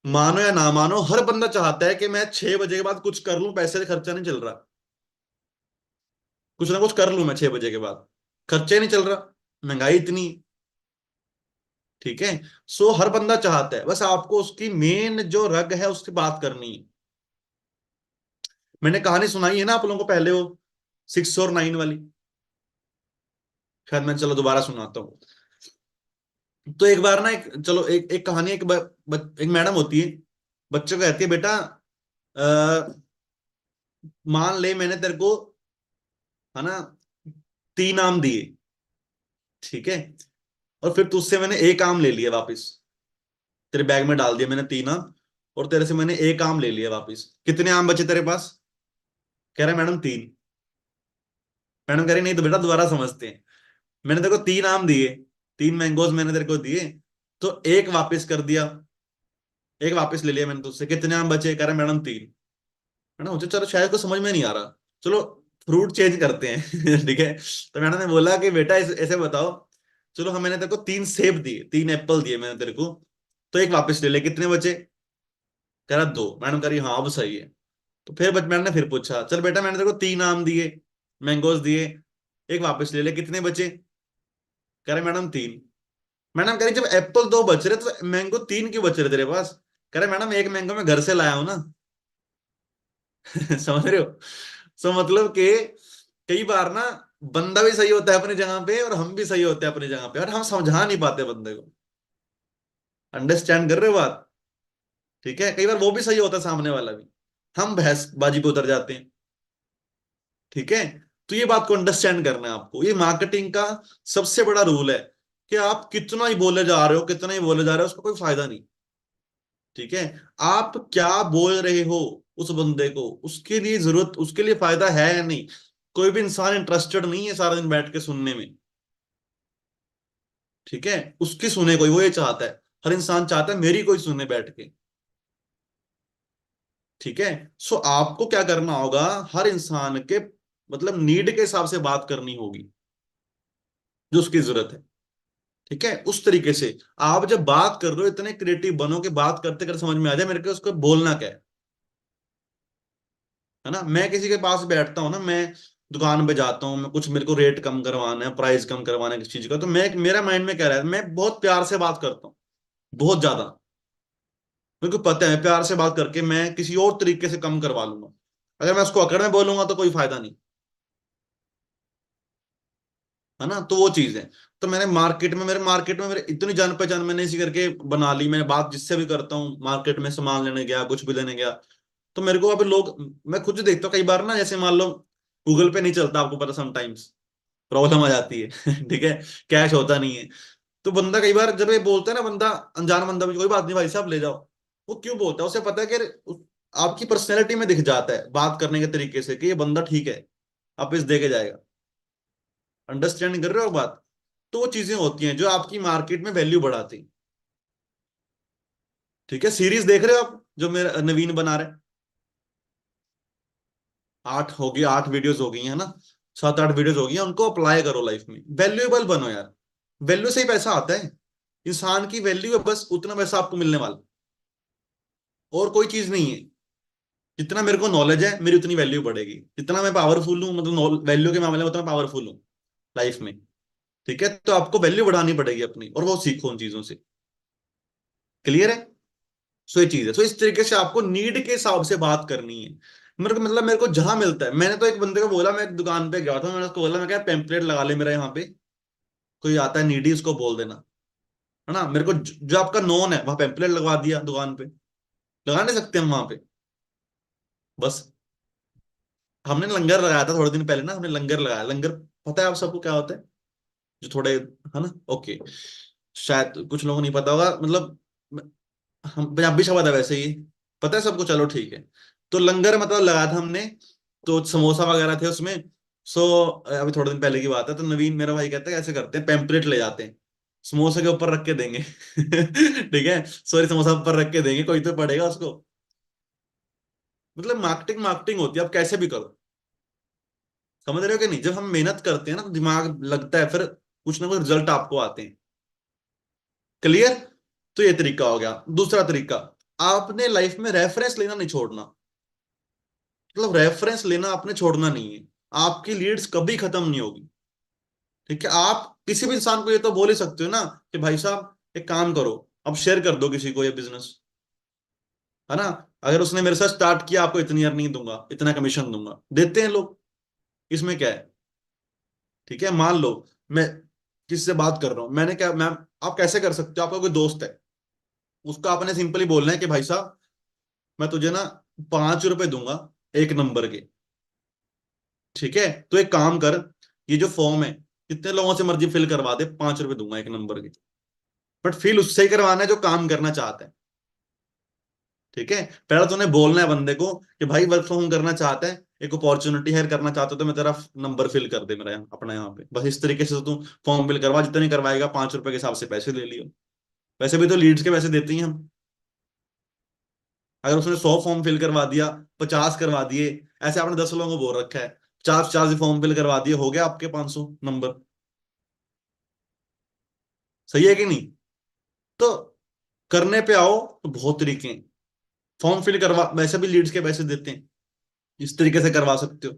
[SPEAKER 1] मानो या ना मानो, हर बंदा चाहता है कि मैं 6 बजे के बाद कुछ कर लूं, पैसे से खर्चा नहीं चल रहा, कुछ ना कुछ कर लूं मैं 6 बजे के बाद, खर्चे नहीं चल रहा, महंगाई इतनी। ठीक है, सो हर बंदा चाहता है, बस आपको उसकी मेन जो रग है उसकी बात करनी है। मैंने कहानी सुनाई है ना आप लोगों को पहले, वो 6 और 9 वाली, शायद मैं, चलो दोबारा सुनाता हूँ। तो एक बार ना, एक चलो एक कहानी, एक मैडम होती है, बच्चों को कहती है, बेटा मान ले मैंने तेरे को, है ना, 3 आम दिए, ठीक है, और फिर तुझसे मैंने एक आम ले लिया वापस, तेरे बैग में डाल दिया मैंने 3 आम, और तेरे से मैंने एक आम ले लिया वापस, कितने आम बचे तेरे पास? कह रहा है मैडम 3। मैडम कह रही नहीं तो बेटा दोबारा समझते हैं, मैंने तेरे को 3 आम दिए, 3 मैंगोज मैंने तेरे को दिए, तो एक वापस कर दिया, एक वापस ले लिया मैंने तुझसे, कितने आम बचे? कह रहा है मैडम 3। मैडम मुझे, चलो शायद को समझ में नहीं आ रहा, चलो फ्रूट चेंज करते हैं ठीक है। तो मैडम ने बोला कि बेटा ऐसे बताओ, चलो हम, मैंने तेरे को 3 सेब दिए, 3 एप्पल दिए मैंने तेरे को, तो एक वापस ले ले, कितने बचे? कह रहा 2। मैडम कह रही हाँ अब सही है। तो फिर मैडम ने फिर पूछा, चल बेटा मैंने तेरे को 3 आम दिए, मैंगोज दिए, एक वापस ले ले, कितने बचे? कह रहे मैडम 3। मैडम कह रही जब एप्पल 2 बच रहे तो मैंगो 3 क्यों बच रहे तेरे पास? कह रहे मैडम एक मैंगो मैं घर से लाया हूं ना समझ रहे हो? सो मतलब कि कई बार ना, बंदा भी सही होता है अपनी जगह पे, और हम भी सही होते हैं अपनी जगह पे, और हम समझा नहीं पाते बंदे को। अंडरस्टैंड कर रहे हो बात? ठीक है, कई बार वो भी सही होता है, सामने वाला भी, हम बहसबाजी पे उतर जाते हैं। ठीक है, तो ये बात को अंडरस्टैंड करना है आपको, ये मार्केटिंग का सबसे बड़ा रूल है, कि आप कितना ही बोले जा रहे हो, कितना ही बोले जा रहे हो, उसका कोई फायदा नहीं। ठीक है, आप क्या बोल रहे हो उस बंदे को, उसके लिए जरूरत, उसके लिए फायदा है या नहीं। कोई भी इंसान इंटरेस्टेड नहीं है सारा दिन बैठ के सुनने में। ठीक है, उसकी सुने कोई, वो ये चाहता है, हर इंसान चाहता है मेरी कोई सुने बैठ के। ठीक है, सो आपको क्या करना होगा, हर इंसान के मतलब नीड के हिसाब से बात करनी होगी, जो उसकी जरूरत है। ठीक है, उस तरीके से आप जब बात कर रहे हो, इतने क्रिएटिव बनो कि बात करते करते समझ में आ जाए मेरे को उसको बोलना क्या है ना। मैं किसी के पास बैठता हूँ ना, मैं दुकान पे जाता हूँ, मैं कुछ, मेरे को रेट कम करवाना है, प्राइस कम करवाना है किसी चीज का, तो मैं, मेरा माइंड में क्या रहा है, मैं बहुत प्यार से बात करता हूँ, बहुत ज्यादा। मेरे को पता है प्यार से बात करके मैं किसी और तरीके से कम करवा लूंगा, अगर मैं उसको अकड़ में बोलूंगा तो कोई फायदा नहीं, है ना। तो वो चीज है। तो मैंने मार्केट में, मेरे इतनी जान पहचान मैंने इसी करके बना ली, मैंने बात जिससे भी करता हूँ, मार्केट में सामान लेने गया, कुछ भी लेने गया, तो मेरे को अब लोग, मैं खुद देखता हूँ कई बार ना, जैसे मान लो गूगल पे नहीं चलता, आपको पता समटाइम्स प्रॉब्लम आ जाती है ठीक है, कैश होता नहीं है, तो बंदा कई बार जब ये बोलता है ना, बंदा, अनजान बंदा भी, कोई बात नहीं भाई साहब ले जाओ, वो क्यों बोलता है, उसे पता है कि आपकी पर्सनैलिटी में दिख जाता है बात करने के तरीके से कि ये बंदा ठीक है, आप इस दे के जाएगा। अंडरस्टैंड कर रहे हो बात? तो वो चीजें होती हैं जो आपकी मार्केट में वैल्यू बढ़ाती हैं। ठीक है, सीरीज देख रहे हो आप जो मेरा नवीन बना रहे हैं, 8 वीडियोस हो गई है ना, 7 8 वीडियोस हो गई हैं, उनको अप्लाई करो लाइफ में, वैल्यूएबल बनो यार। वैल्यू से ही पैसा आता है, इंसान की वैल्यू है, बस उतना पैसा आपको मिलने वाला, और कोई चीज नहीं है। जितना मेरे को नॉलेज है, मेरी उतनी वैल्यू बढ़ेगी, जितना मैं पावरफुल हूँ, मतलब वैल्यू के मामले में उतना पावरफुल हूँ लाइफ में। ठीक है, तो आपको वैल्यू बढ़ानी पड़ेगी अपनी, और वो सीखो उन चीजों से। क्लियर है? सो ये चीज है, तो इस तरीके से आपको नीड के हिसाब से बात करनी है। मेरे को मतलब, मेरे को जहां मिलता है, मैंने तो एक बंदे को बोला, मैं एक दुकान पे गया था, मैंने उसको बोला, मैं क्या पेम्पलेट लगा ले मेरा यहाँ पे, कोई आता है नीडी उसको बोल देना, है ना। मेरे को जो आपका नोन है वहां पेम्पलेट लगवा दिया दुकान पे, लगा नहीं सकते हम वहां पे? बस, हमने लंगर लगाया था थोड़े दिन पहले ना, हमने लंगर लगाया, लंगर पता है आप सबको क्या होता है? जो थोड़े, है ना, ओके, शायद कुछ लोगों को नहीं पता होगा, मतलब हम पंजाबी शब्द है वैसे ही, पता है सबको, चलो ठीक है। तो लंगर मतलब लगाया था हमने, तो समोसा वगैरह थे उसमें। सो अभी थोड़े दिन पहले की बात है, तो नवीन मेरा भाई कहता है ऐसे करते हैं, पेम्पलेट ले जाते हैं, समोसे के ऊपर रख के देंगे। ठीक है, सॉरी, समोसा ऊपर रख के देंगे, कोई तो पड़ेगा उसको। मतलब मार्केटिंग मार्केटिंग होती है, आप कैसे भी करो। समझ रहे हो कि नहीं? जब हम मेहनत करते हैं ना तो दिमाग लगता है, फिर कुछ ना कुछ रिजल्ट आपको आते हैं। क्लियर? तो ये तरीका हो गया। दूसरा तरीका, आपने लाइफ में रेफरेंस लेना नहीं छोड़ना। मतलब रेफरेंस लेना आपने छोड़ना नहीं है। आपकी लीड्स कभी खत्म नहीं होगी। ठीक है, आप किसी भी इंसान को ये तो बोल ही सकते हो ना कि भाई साहब एक काम करो, अब शेयर कर दो किसी को ये बिजनेस, है ना? अगर उसने मेरे साथ स्टार्ट किया, आपको इतनी अर्निंग दूंगा, इतना कमीशन दूंगा, देते हैं लोग। इसमें क्या है? ठीक है, मान लो मैं किसी से बात कर रहा हूं, मैंने क्या, मैम, आप कैसे कर सकते हो? आपका कोई दोस्त है, उसको आपने सिंपली बोलना है कि भाई साहब मैं तुझे ना 5 रुपए दूंगा एक नंबर के। ठीक है, तो एक काम कर, ये जो फॉर्म है कितने लोगों से मर्जी फिल करवा दे, 5 रुपए दूंगा एक नंबर के। बट फिल उससे ही करवाना है जो काम करना चाहता है। ठीक है, पहले तो उन्हें बोलना है बंदे को कि भाई वर्क फ्रॉम होम करना चाहता है, एक अपॉर्चुनिटी है, करना चाहता हो तो मैं तेरा नंबर फिल कर दे मेरा यहाँ, अपना यहाँ पे, बस इस तरीके से तू फॉर्म फिल करवा, जितने करवाएगा 5 रुपए के हिसाब से पैसे ले लियो। वैसे भी तो लीड्स के पैसे देते ही हम। अगर उसने 100 फॉर्म फिल करवा दिया, 50 करवा दिए, ऐसे आपने 10 लोगों को बोल रखा है, 4 फॉर्म फिल करवा दिए, हो गया आपके 500 नंबर। सही है कि नहीं? तो करने पे आओ तो बहुत तरीके हैं। फॉर्म फिल करवा, वैसे भी लीड्स के पैसे देते हैं, इस तरीके से करवा सकते हो।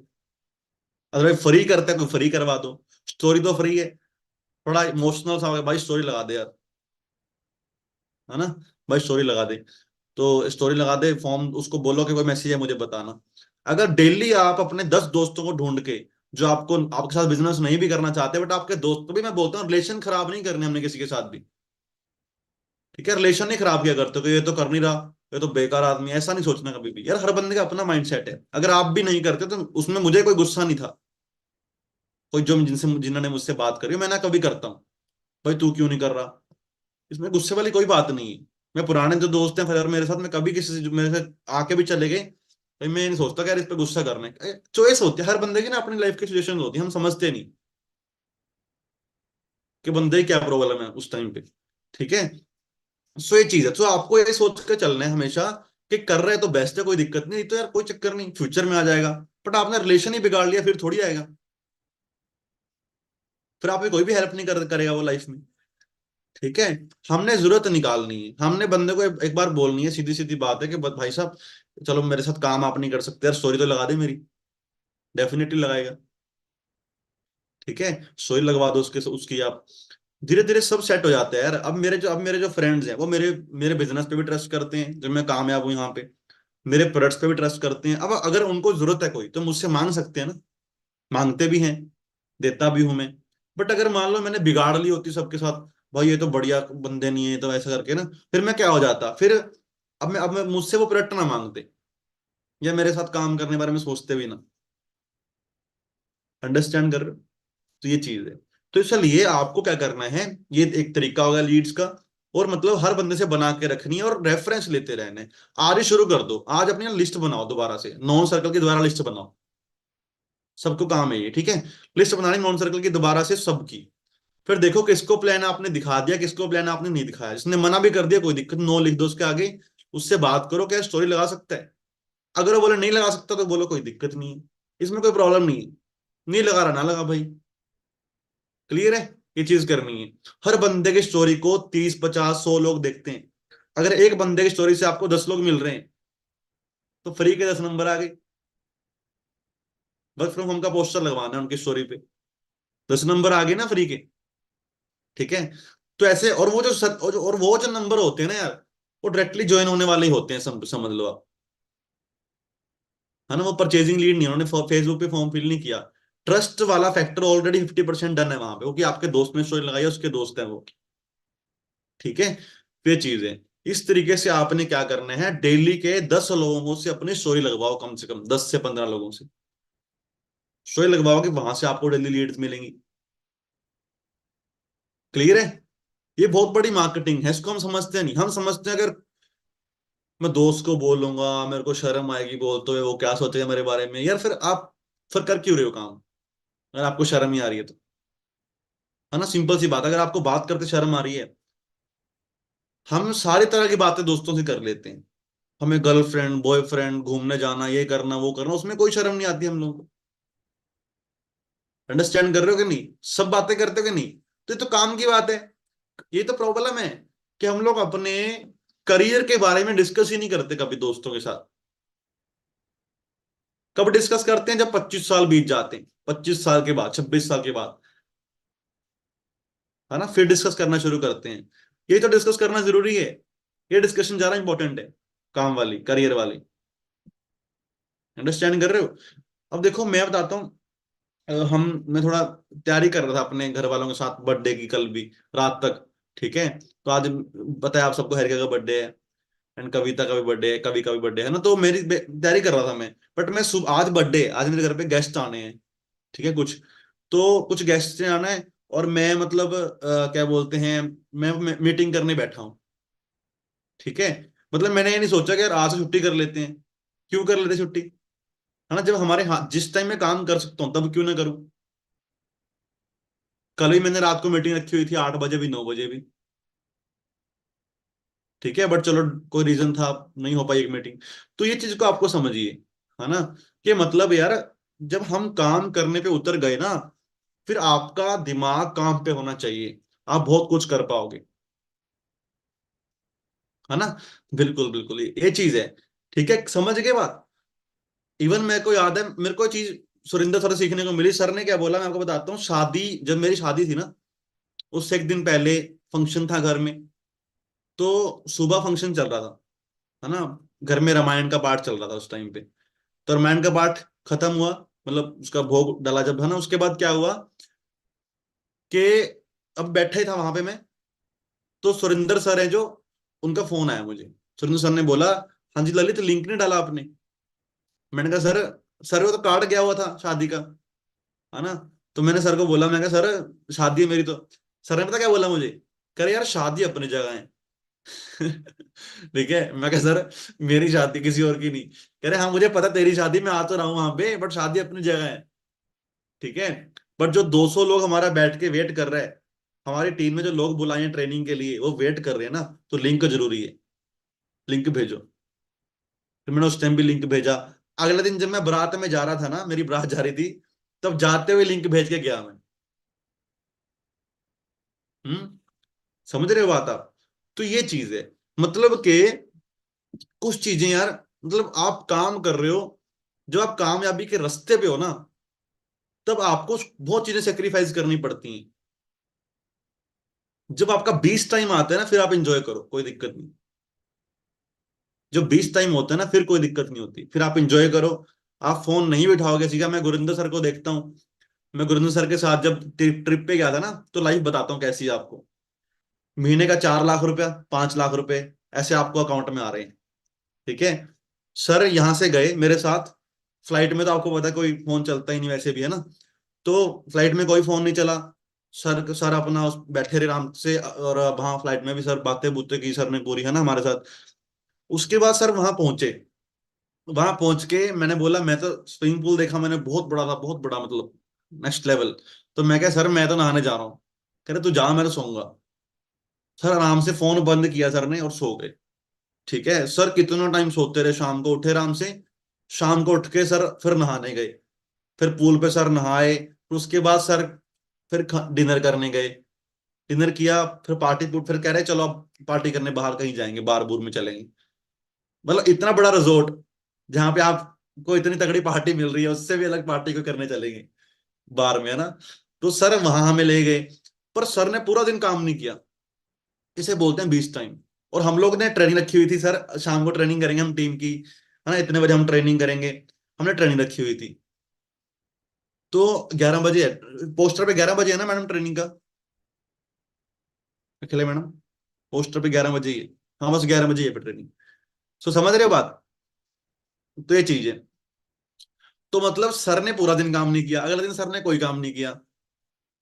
[SPEAKER 1] अदरवाइज फ्री करते हैं, कोई फ्री करवा दो। स्टोरी तो फ्री है, थोड़ा इमोशनल सा हो गया, भाई स्टोरी लगा दे यार, है ना? भाई स्टोरी लगा दे, तो स्टोरी लगा दे, फॉर्म उसको बोलो कि कोई मैसेज है मुझे बताना। अगर डेली आप अपने 10 दोस्तों को ढूंढ के, जो आपको आपके साथ बिजनेस नहीं भी करना चाहते, बट आपके दोस्त, तो भी मैं बोलता हूँ रिलेशन खराब नहीं करने हमने किसी के साथ भी। ठीक है, रिलेशन नहीं खराब किया करते कि ये तो कर नहीं रहा, ये तो बेकार आदमी है, ऐसा नहीं सोचना कभी भी यार। हर बंदे का अपना माइंडसेट है, अगर आप भी नहीं करते तो उसमें मुझे कोई गुस्सा नहीं था। कोई जो जिनसे जिन्होंने मुझसे बात करी, मैं ना कभी करता हूँ, भाई तू क्यों नहीं कर रहा, इसमें गुस्से वाली कोई बात नहीं है। मैं पुराने जो दोस्त हैं फिर मेरे साथ, मैं कभी किसी से जो मेरे से आके भी चले गए, भाई मैं नहीं सोचता कि यार इस पे गुस्सा करना है। चॉइस होती है हर बंदे की ना, अपनी लाइफ की सिचुएशन होती है, हम समझते नहीं कि बंदे की क्या प्रॉब्लम है उस टाइम पे। ठीक है, सो ये चीज है, तो आपको ये सोच के चलना है हमेशा कि कर रहे हैं तो बेस्ट है, कोई दिक्कत नहीं, तो यार कोई चक्कर नहीं, फ्यूचर में आ जाएगा। बट आपने रिलेशन ही बिगाड़ लिया, फिर थोड़ी आएगा, फिर आपकी कोई भी हेल्प नहीं करेगा वो लाइफ में। ठीक है, हमने जरूरत निकालनी है, हमने बंदे को एक बार बोलनी है, सीधी सीधी बात है कि भाई साहब चलो मेरे साथ काम आप नहीं कर सकते यार, स्टोरी तो लगा दे मेरी। डेफिनेटली लगाएगा। ठीक है, स्टोरी लगवा दो उसके उसकी आप, धीरे धीरे सब सेट हो जाता है यार। अब मेरे जो फ्रेंड्स हैं वो मेरे मेरे बिजनेस पे भी ट्रस्ट करते हैं, जब मैं कामयाब हूँ यहाँ पे, मेरे प्रोडक्ट्स पे भी ट्रस्ट करते हैं। अब अगर उनको जरूरत है कोई, तो मुझसे मांग सकते हैं ना, मांगते भी हैं, देता भी हूं मैं। बट अगर मान लो मैंने बिगाड़ ली होती सबके साथ, भाई ये तो बढ़िया बंदे नहीं है, तो ऐसा करके ना, फिर मैं क्या हो जाता फिर। अब मैं मुझसे वो प्रोडक्ट ना मांगते, या मेरे साथ काम करने के बारे में सोचते भी ना। अंडरस्टैंड कर रहे हो? तो ये चीज है। तो इसलिए आपको क्या करना है, ये एक तरीका होगा लीड्स का, और मतलब हर बंदे से बना के रखनी है और रेफरेंस लेते रहने हैं। आज ही शुरू कर दो, आज अपनी लिस्ट बनाओ, दोबारा से नॉन सर्कल की दोबारा लिस्ट बनाओ। सबको काम है ये, ठीक है? लिस्ट बनानी नॉन सर्कल की दोबारा से सबकी। फिर देखो किसको प्लान आपने दिखा दिया, किसको प्लान आपने नहीं दिखाया, जिसने मना भी कर दिया कोई दिक्कत, नो लिख दो उसके आगे, उससे बात करो क्या स्टोरी लगा सकता है। अगर वो बोले नहीं लगा सकता, तो बोलो कोई दिक्कत नहीं है, इसमें कोई प्रॉब्लम नहीं है, नहीं लगा रहा ना लगा भाई। क्लियर है? ये चीज करनी है। हर बंदे की स्टोरी को 30 50 100 लोग देखते हैं। अगर एक बंदे की स्टोरी से आपको 10 लोग मिल रहे हैं, तो फ्री के 10 नंबर आ गए। वर्क फ्रॉम होम का पोस्टर लगवाना है उनकी स्टोरी पे, 10 नंबर आ गए ना फ्री के। ठीक है, तो ऐसे, और वो जो और वो जो नंबर होते हैं ना यार, वो डायरेक्टली ज्वाइन होने वाले ही होते हैं, समझ लो आप, है ना? वो परचेजिंग लीड नहीं है, उन्होंने फेसबुक पे फॉर्म फिल नहीं किया। ट्रस्ट वाला फैक्टर ऑलरेडी 50% डन है वहां पे, क्योंकि आपके दोस्त ने स्टोरी लगाई है, उसके दोस्त हैं वो। ठीक है, तो ये चीज है। इस तरीके से आपने क्या करना है, डेली के 10 लोगों से अपनी स्टोरी लगवाओ, कम से कम 10 से 15 लोगों से स्टोरी लगवाओगे, वहां से आपको डेली लीड्स मिलेंगी। क्लियर है? ये बहुत बड़ी मार्केटिंग है, इसको हम समझते नहीं। हम समझते हैं अगर मैं दोस्त को बोलूंगा मेरे को शर्म आएगी बोलते हुए, वो क्या सोचेगा मेरे बारे में, यार फिर आप फिर कर क्यों रहे हो काम, अगर आपको शर्म ही आ रही है तो? है ना, सिंपल सी बात, अगर आपको बात करते शर्म आ रही है, हम सारी तरह की बातें दोस्तों से कर लेते हैं। हमें गर्लफ्रेंड बॉयफ्रेंड घूमने जाना, ये करना वो करना, उसमें कोई शर्म नहीं आती हम लोगों को। अंडरस्टैंड कर रहे हो कि नहीं, सब बातें करते हो कि नहीं। तो ये तो काम की बात है। ये तो प्रॉब्लम है कि हम लोग अपने करियर के बारे में डिस्कस ही नहीं करते कभी दोस्तों के साथ। कब डिस्कस करते हैं, जब 25 साल बीत जाते हैं, 25 साल के बाद, 26 साल के बाद, है ना, फिर डिस्कस करना शुरू करते हैं। ये तो डिस्कस करना जरूरी है, ये डिस्कशन ज्यादा इंपॉर्टेंट है, काम वाली, करियर वाली। अंडरस्टैंड कर रहे हो। अब देखो मैं बताता हूँ, मैं थोड़ा तैयारी कर रहा था अपने घर वालों के साथ बर्थडे की, कल भी रात तक। ठीक है, तो आज पता है आप सबको, हरिका का बर्थडे है, एंड कविता का भी बर्थडे है, कवि का भी बर्थडे है ना, तो मेरी तैयारी कर रहा था मैं। बट मैं सुबह, आज बर्थडे है, आज मेरे घर पे गेस्ट आने हैं। ठीक है, कुछ गेस्ट ने आना है, और मैं मतलब क्या बोलते हैं, मैं मीटिंग करने बैठा हूँ। ठीक है, मतलब मैंने ये नहीं सोचा कि यार आज से छुट्टी कर लेते हैं। क्यों कर लेते छुट्टी, है ना, जब हमारे हाथ, जिस टाइम में काम कर सकता हूँ तब क्यों ना करूँ। कल ही मैंने रात को मीटिंग रखी हुई थी, 8 बजे भी 9 बजे भी। ठीक है, बट चलो, कोई रीजन था, नहीं हो पाई एक मीटिंग। तो ये चीज को आपको समझिए, है ना, कि मतलब यार, जब हम काम करने पे उतर गए ना, फिर आपका दिमाग काम पे होना चाहिए, आप बहुत कुछ कर पाओगे, है ना। बिल्कुल बिल्कुल, ये चीज है। ठीक है, समझ गए बात। इवन मेरे को याद है, मेरे को ये चीज सुरिंदर सर से सीखने को मिली। सर ने क्या बोला, मैं आपको बताता हूँ। जब मेरी शादी थी ना, उससे एक दिन पहले फंक्शन था घर में। तो सुबह फंक्शन चल रहा था, है ना, घर में रामायण का पाठ चल रहा था उस टाइम पे। तो रामायण का पाठ खत्म हुआ, मतलब उसका भोग डाला जब, है ना, उसके बाद क्या हुआ कि अब बैठा ही था वहां पे मैं, तो सुरिंदर सर है जो, उनका फोन आया मुझे। सुरिंदर सर ने बोला, हाँ जी ललित, लिंक नहीं डाला आपने। मैंने कहा सर, सर वो तो कार्ड गया हुआ था शादी का, है ना। तो मैंने सर को बोला, मैं कहा सर शादी है मेरी तो। सर ने पता क्या बोला मुझे, कह रहे यार शादी अपनी जगह है। ठीक है, मैं कहा सर मेरी शादी किसी और की नहीं। कह रहे हाँ मुझे पता तेरी शादी, मैं आ तो रहा हूँ वहां पे, बट शादी अपनी जगह है। ठीक है, बट जो 200 लोग हमारा बैठ के वेट कर रहे हैं, हमारी टीम में जो लोग बुलाए हैं ट्रेनिंग के लिए, वो वेट कर रहे हैं ना, तो लिंक जरूरी है, लिंक भेजो। फिर मैंने उस टाइम भी लिंक भेजा। अगले दिन जब मैं बारात में जा रहा था ना, मेरी बारात जा रही थी, तब जाते हुए लिंक भेज के गया मैं। हम्म, समझ रहे हो बात आप। तो ये चीज है, मतलब कि कुछ चीजें यार, मतलब आप काम कर रहे हो, जब आप कामयाबी के रास्ते पे हो ना, तब आपको बहुत चीजें सेक्रीफाइस करनी पड़ती हैं। जब आपका 20 टाइम आता है ना, फिर आप इंजॉय करो, कोई दिक्कत नहीं। जब 20 टाइम होता है ना, फिर कोई दिक्कत नहीं होती, फिर आप इंजॉय करो। आप फोन नहीं बिठाओगे, सीखा, मैं गुरिंदर सर को देखता हूँ। मैं गुरिंदर सर के साथ जब ट्रिप पे गया था ना, तो लाइफ बताता हूँ कैसी है आपको। महीने का 4 लाख रुपया, 5 लाख रुपए, ऐसे आपको अकाउंट में आ रहे हैं। ठीक है, सर यहाँ से गए मेरे साथ। फ्लाइट में तो आपको पता है कोई फोन चलता ही नहीं वैसे भी, है ना। तो फ्लाइट में कोई फोन नहीं चला। सर सर अपना बैठे रहे आराम से, और वहां फ्लाइट में भी सर बातें बूतें की सर ने पूरी, है ना, हमारे साथ। उसके बाद सर वहां पहुंचे। वहां पहुंच के मैंने बोला, मैं तो स्विमिंग पूल देखा मैंने, बहुत बड़ा था, बहुत बड़ा, मतलब नेक्स्ट लेवल। तो मैं क्या सर, मैं तो नहाने जा रहा हूँ। कह रहे तू जा, मैं तो सोऊंगा। सर आराम से फोन बंद किया सर ने और सो गए। ठीक है, सर कितना टाइम सोते रहे, शाम को उठे आराम से। शाम को उठ के सर फिर नहाने गए। फिर पूल पे सर नहाए, फिर उसके बाद सर फिर डिनर करने गए। डिनर किया, फिर फिर कह रहे चलो अब पार्टी करने बाहर कहीं जाएंगे, बार बूर में चलेंगे। मतलब इतना बड़ा रिजोर्ट, जहाँ पे आपको इतनी तगड़ी पार्टी मिल रही है, उससे भी अलग पार्टी को करने चलेंगे बार में, है ना। तो सर वहां हमें ले गए, पर सर ने पूरा दिन काम नहीं किया। इसे बोलते हैं 20 टाइम। और हम लोग ने ट्रेनिंग रखी हुई थी सर, शाम को ट्रेनिंग करेंगे हम टीम की, है ना, इतने बजे हम ट्रेनिंग करेंगे। हमने ट्रेनिंग रखी हुई थी। तो 11 बजे है, पोस्टर पे 11 बजे है ना मैडम ट्रेनिंग का, अखिले मैडम, पोस्टर पे 11 बजे ही है। हाँ बस 11 बजे ही है ट्रेनिंग। सो समझ रहे हो बात। तो ये चीज है। तो मतलब सर ने पूरा दिन काम नहीं किया, अगले दिन सर ने कोई काम नहीं किया।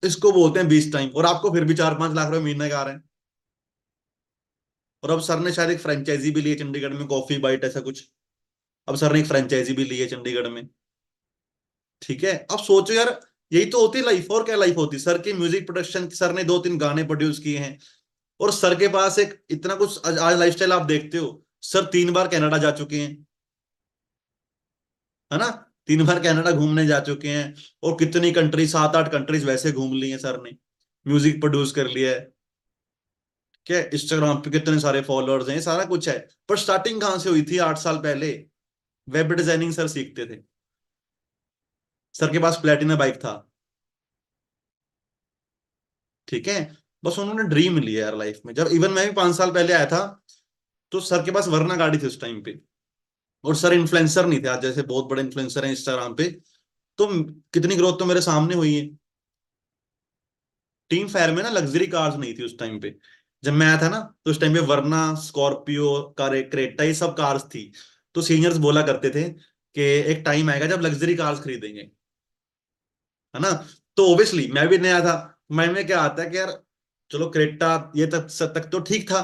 [SPEAKER 1] इसको बोलते हैं 20 टाइम, और आपको फिर भी 4-5 लाख रुपए महीने का आ रहे हैं। और अब सर ने शायद एक फ्रेंचाइजी भी ली है चंडीगढ़ में, कॉफी बाइट ऐसा कुछ। अब सर ने एक फ्रेंचाइजी भी ली है चंडीगढ़ में। ठीक है, अब सोचो यार, यही तो होती लाइफ, और क्या लाइफ होती। सर की म्यूजिक प्रोडक्शन, सर ने 2-3 गाने प्रोड्यूस किए हैं, और सर के पास एक इतना कुछ, आज लाइफस्टाइल आप देखते हो। सर 3 बार कनाडा जा चुके हैं, है ना। 3 बार कनाडा घूमने जा चुके हैं। और कितनी कंट्री, 7-8 कंट्रीज वैसे घूम ली हैं सर ने। म्यूजिक प्रोड्यूस कर लिया है। क्या इंस्टाग्राम पे कितने सारे फॉलोअर्स हैं, ये सारा कुछ है। पर स्टार्टिंग कहाँ से हुई थी 8 साल पहले? वेब डिजाइनिंग सर सीखते थे। सर के पास प्लेटिना बाइक था। ठीक है। बस उन्होंने ड्रीम लिया यार लाइफ में। जब इवन मैं भी 5 साल पहले आया था, तो सर के पास वरना गाड़ी थी उस टाइम पे। और सर इन्फ्लुएंसर नहीं थे, आज जैसे बहुत बड़े इन्फ्लुएंसर हैं इंस्टाग्राम पे। तो कितनी ग्रोथ तो मेरे सामने हुई है। टीम फायर में ना लग्जरी कार्स नहीं थी उस टाइम पे। जब मैं आया था ना, तो उस टाइम पे वरना, स्कॉर्पियो, क्रेटा, ये सब कार्स थी। तो सीनियर्स बोला करते थे कि एक टाइम आएगा जब लग्जरी कार्स खरीदेंगे, है ना। तो ओब्वियसली मैं भी नया था। माइंड में क्या आता है कि यार, चलो क्रेटा ये तक तो ठीक था,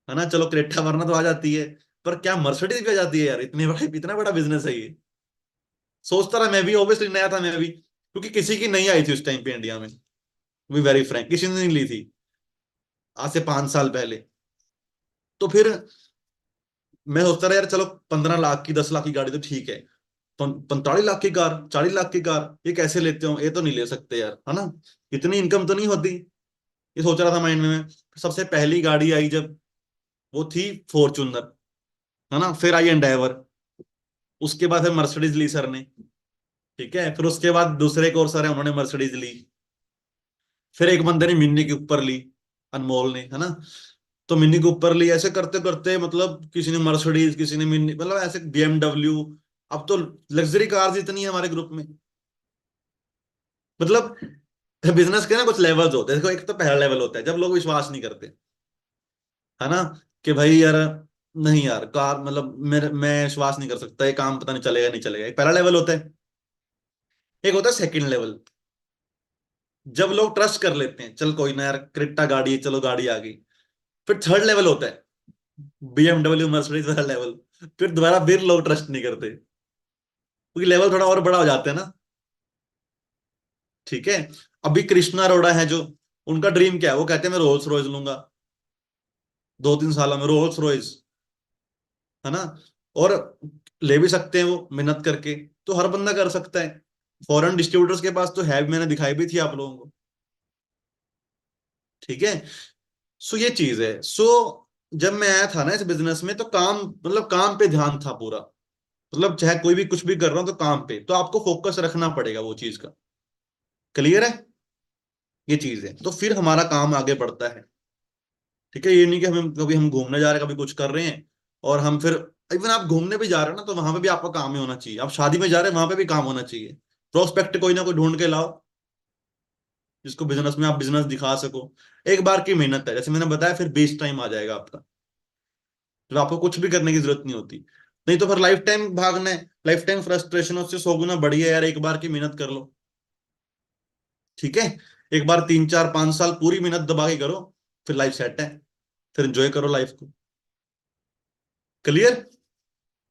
[SPEAKER 1] है ना। चलो क्रेटा वरना तो आ जाती है, पर क्या मर्सिडीज भी आ जाती है यार? इतना बड़ा बिजनेस है ये। सोचता रहा मैं भी, ओब्वियसली नया था मैं भी, क्योंकि किसी की नहीं आई थी उस टाइम पे इंडिया में। बी वेरी फ्रैंक, किसी ने नहीं ली थी आज से 5 साल पहले। तो फिर मैं सोचता रहा यार, चलो 15 लाख की, 10 लाख की गाड़ी तो ठीक है। 45 लाख की कार, 40 लाख की कार, ये कैसे लेते हो? ये तो नहीं ले सकते यार, है ना। इतनी इनकम तो नहीं होती। ये सोच रहा था माइंड में मैं। सबसे पहली गाड़ी आई जब, वो थी फॉर्च्यूनर, है ना। फिर आई एंडेवर। उसके बाद फिर मर्सिडीज ली सर ने। ठीक है। फिर उसके बाद दूसरे एक और सर है, उन्होंने मर्सिडीज ली। फिर एक बंदे ने मिन्नी के ऊपर ली, अनमोल ने, है ना। तो मिन्नी के ऊपर ली, ऐसे करते करते मतलब किसी ने मर्सिडीज, किसी ने मिन्नी, मतलब ऐसे BMW। अब तो लग्जरी कार्स इतनी है हमारे ग्रुप में। मतलब बिजनेस के ना कुछ लेवल्स होते हैं। देखो, एक तो पहला लेवल होता है जब लोग विश्वास नहीं करते, है ना, कि भाई यार, नहीं यार कार, मतलब मैं विश्वास नहीं कर सकता, ये काम पता नहीं चलेगा नहीं चलेगा। एक पहला लेवल होता है। एक होता है सेकंड लेवल, जब लोग ट्रस्ट कर लेते हैं, चल कोई ना यार, क्रेटा गाड़ी है, चलो गाड़ी आ गई। फिर थर्ड लेवल होता है, BMW मर्सिडीज वाला लेवल। फिर दोबारा फिर लोग ट्रस्ट नहीं करते, क्योंकि लेवल थोड़ा और बड़ा हो जाता है ना। ठीक है। अभी कृष्णा अरोड़ा है जो, उनका ड्रीम क्या है? वो कहते हैं मैं रोल्स रॉयस लूंगा 2-3 सालों में, रोल्स रॉयस, है ना। और ले भी सकते हैं वो मेहनत करके। तो हर बंदा कर सकता है। फॉरेन डिस्ट्रीब्यूटर्स के पास तो है, मैंने दिखाई भी थी आप लोगों को। ठीक है। सो ये चीज है। सो जब मैं आया था ना इस बिजनेस में, तो काम, मतलब काम पे ध्यान था पूरा। मतलब चाहे कोई भी कुछ भी कर रहा हूं, तो काम पे तो आपको फोकस रखना पड़ेगा वो चीज का। क्लियर है? ये चीज है, तो फिर हमारा काम आगे बढ़ता है। ठीक है। ये नहीं कि हम कभी हम घूमने जा रहे हैं, कभी कुछ कर रहे हैं, और हम फिर, इवन आप घूमने भी जा रहे हो ना, तो वहां पे भी आपका काम ही होना चाहिए। आप शादी में जा रहे हैं, वहां पे भी काम होना चाहिए। प्रोस्पेक्ट कोई ना कोई ढूंढ के लाओ, जिसको बिजनेस में आप बिजनेस दिखा सको। एक बार की मेहनत है, जैसे मैंने बताया, फिर बेस टाइम आ जाएगा आपका। तो आपको कुछ भी करने की जरूरत नहीं होती। नहीं तो फिर लाइफ टाइम भागना है, लाइफ टाइम फ्रस्ट्रेशन, उससे 100 गुना बढ़िया यार, एक बार की मेहनत कर लो। ठीक है। एक बार 3-4-5 साल पूरी मेहनत दबा के करो, फिर लाइफ सेट है। फिर एंजॉय करो लाइफ को। क्लियर?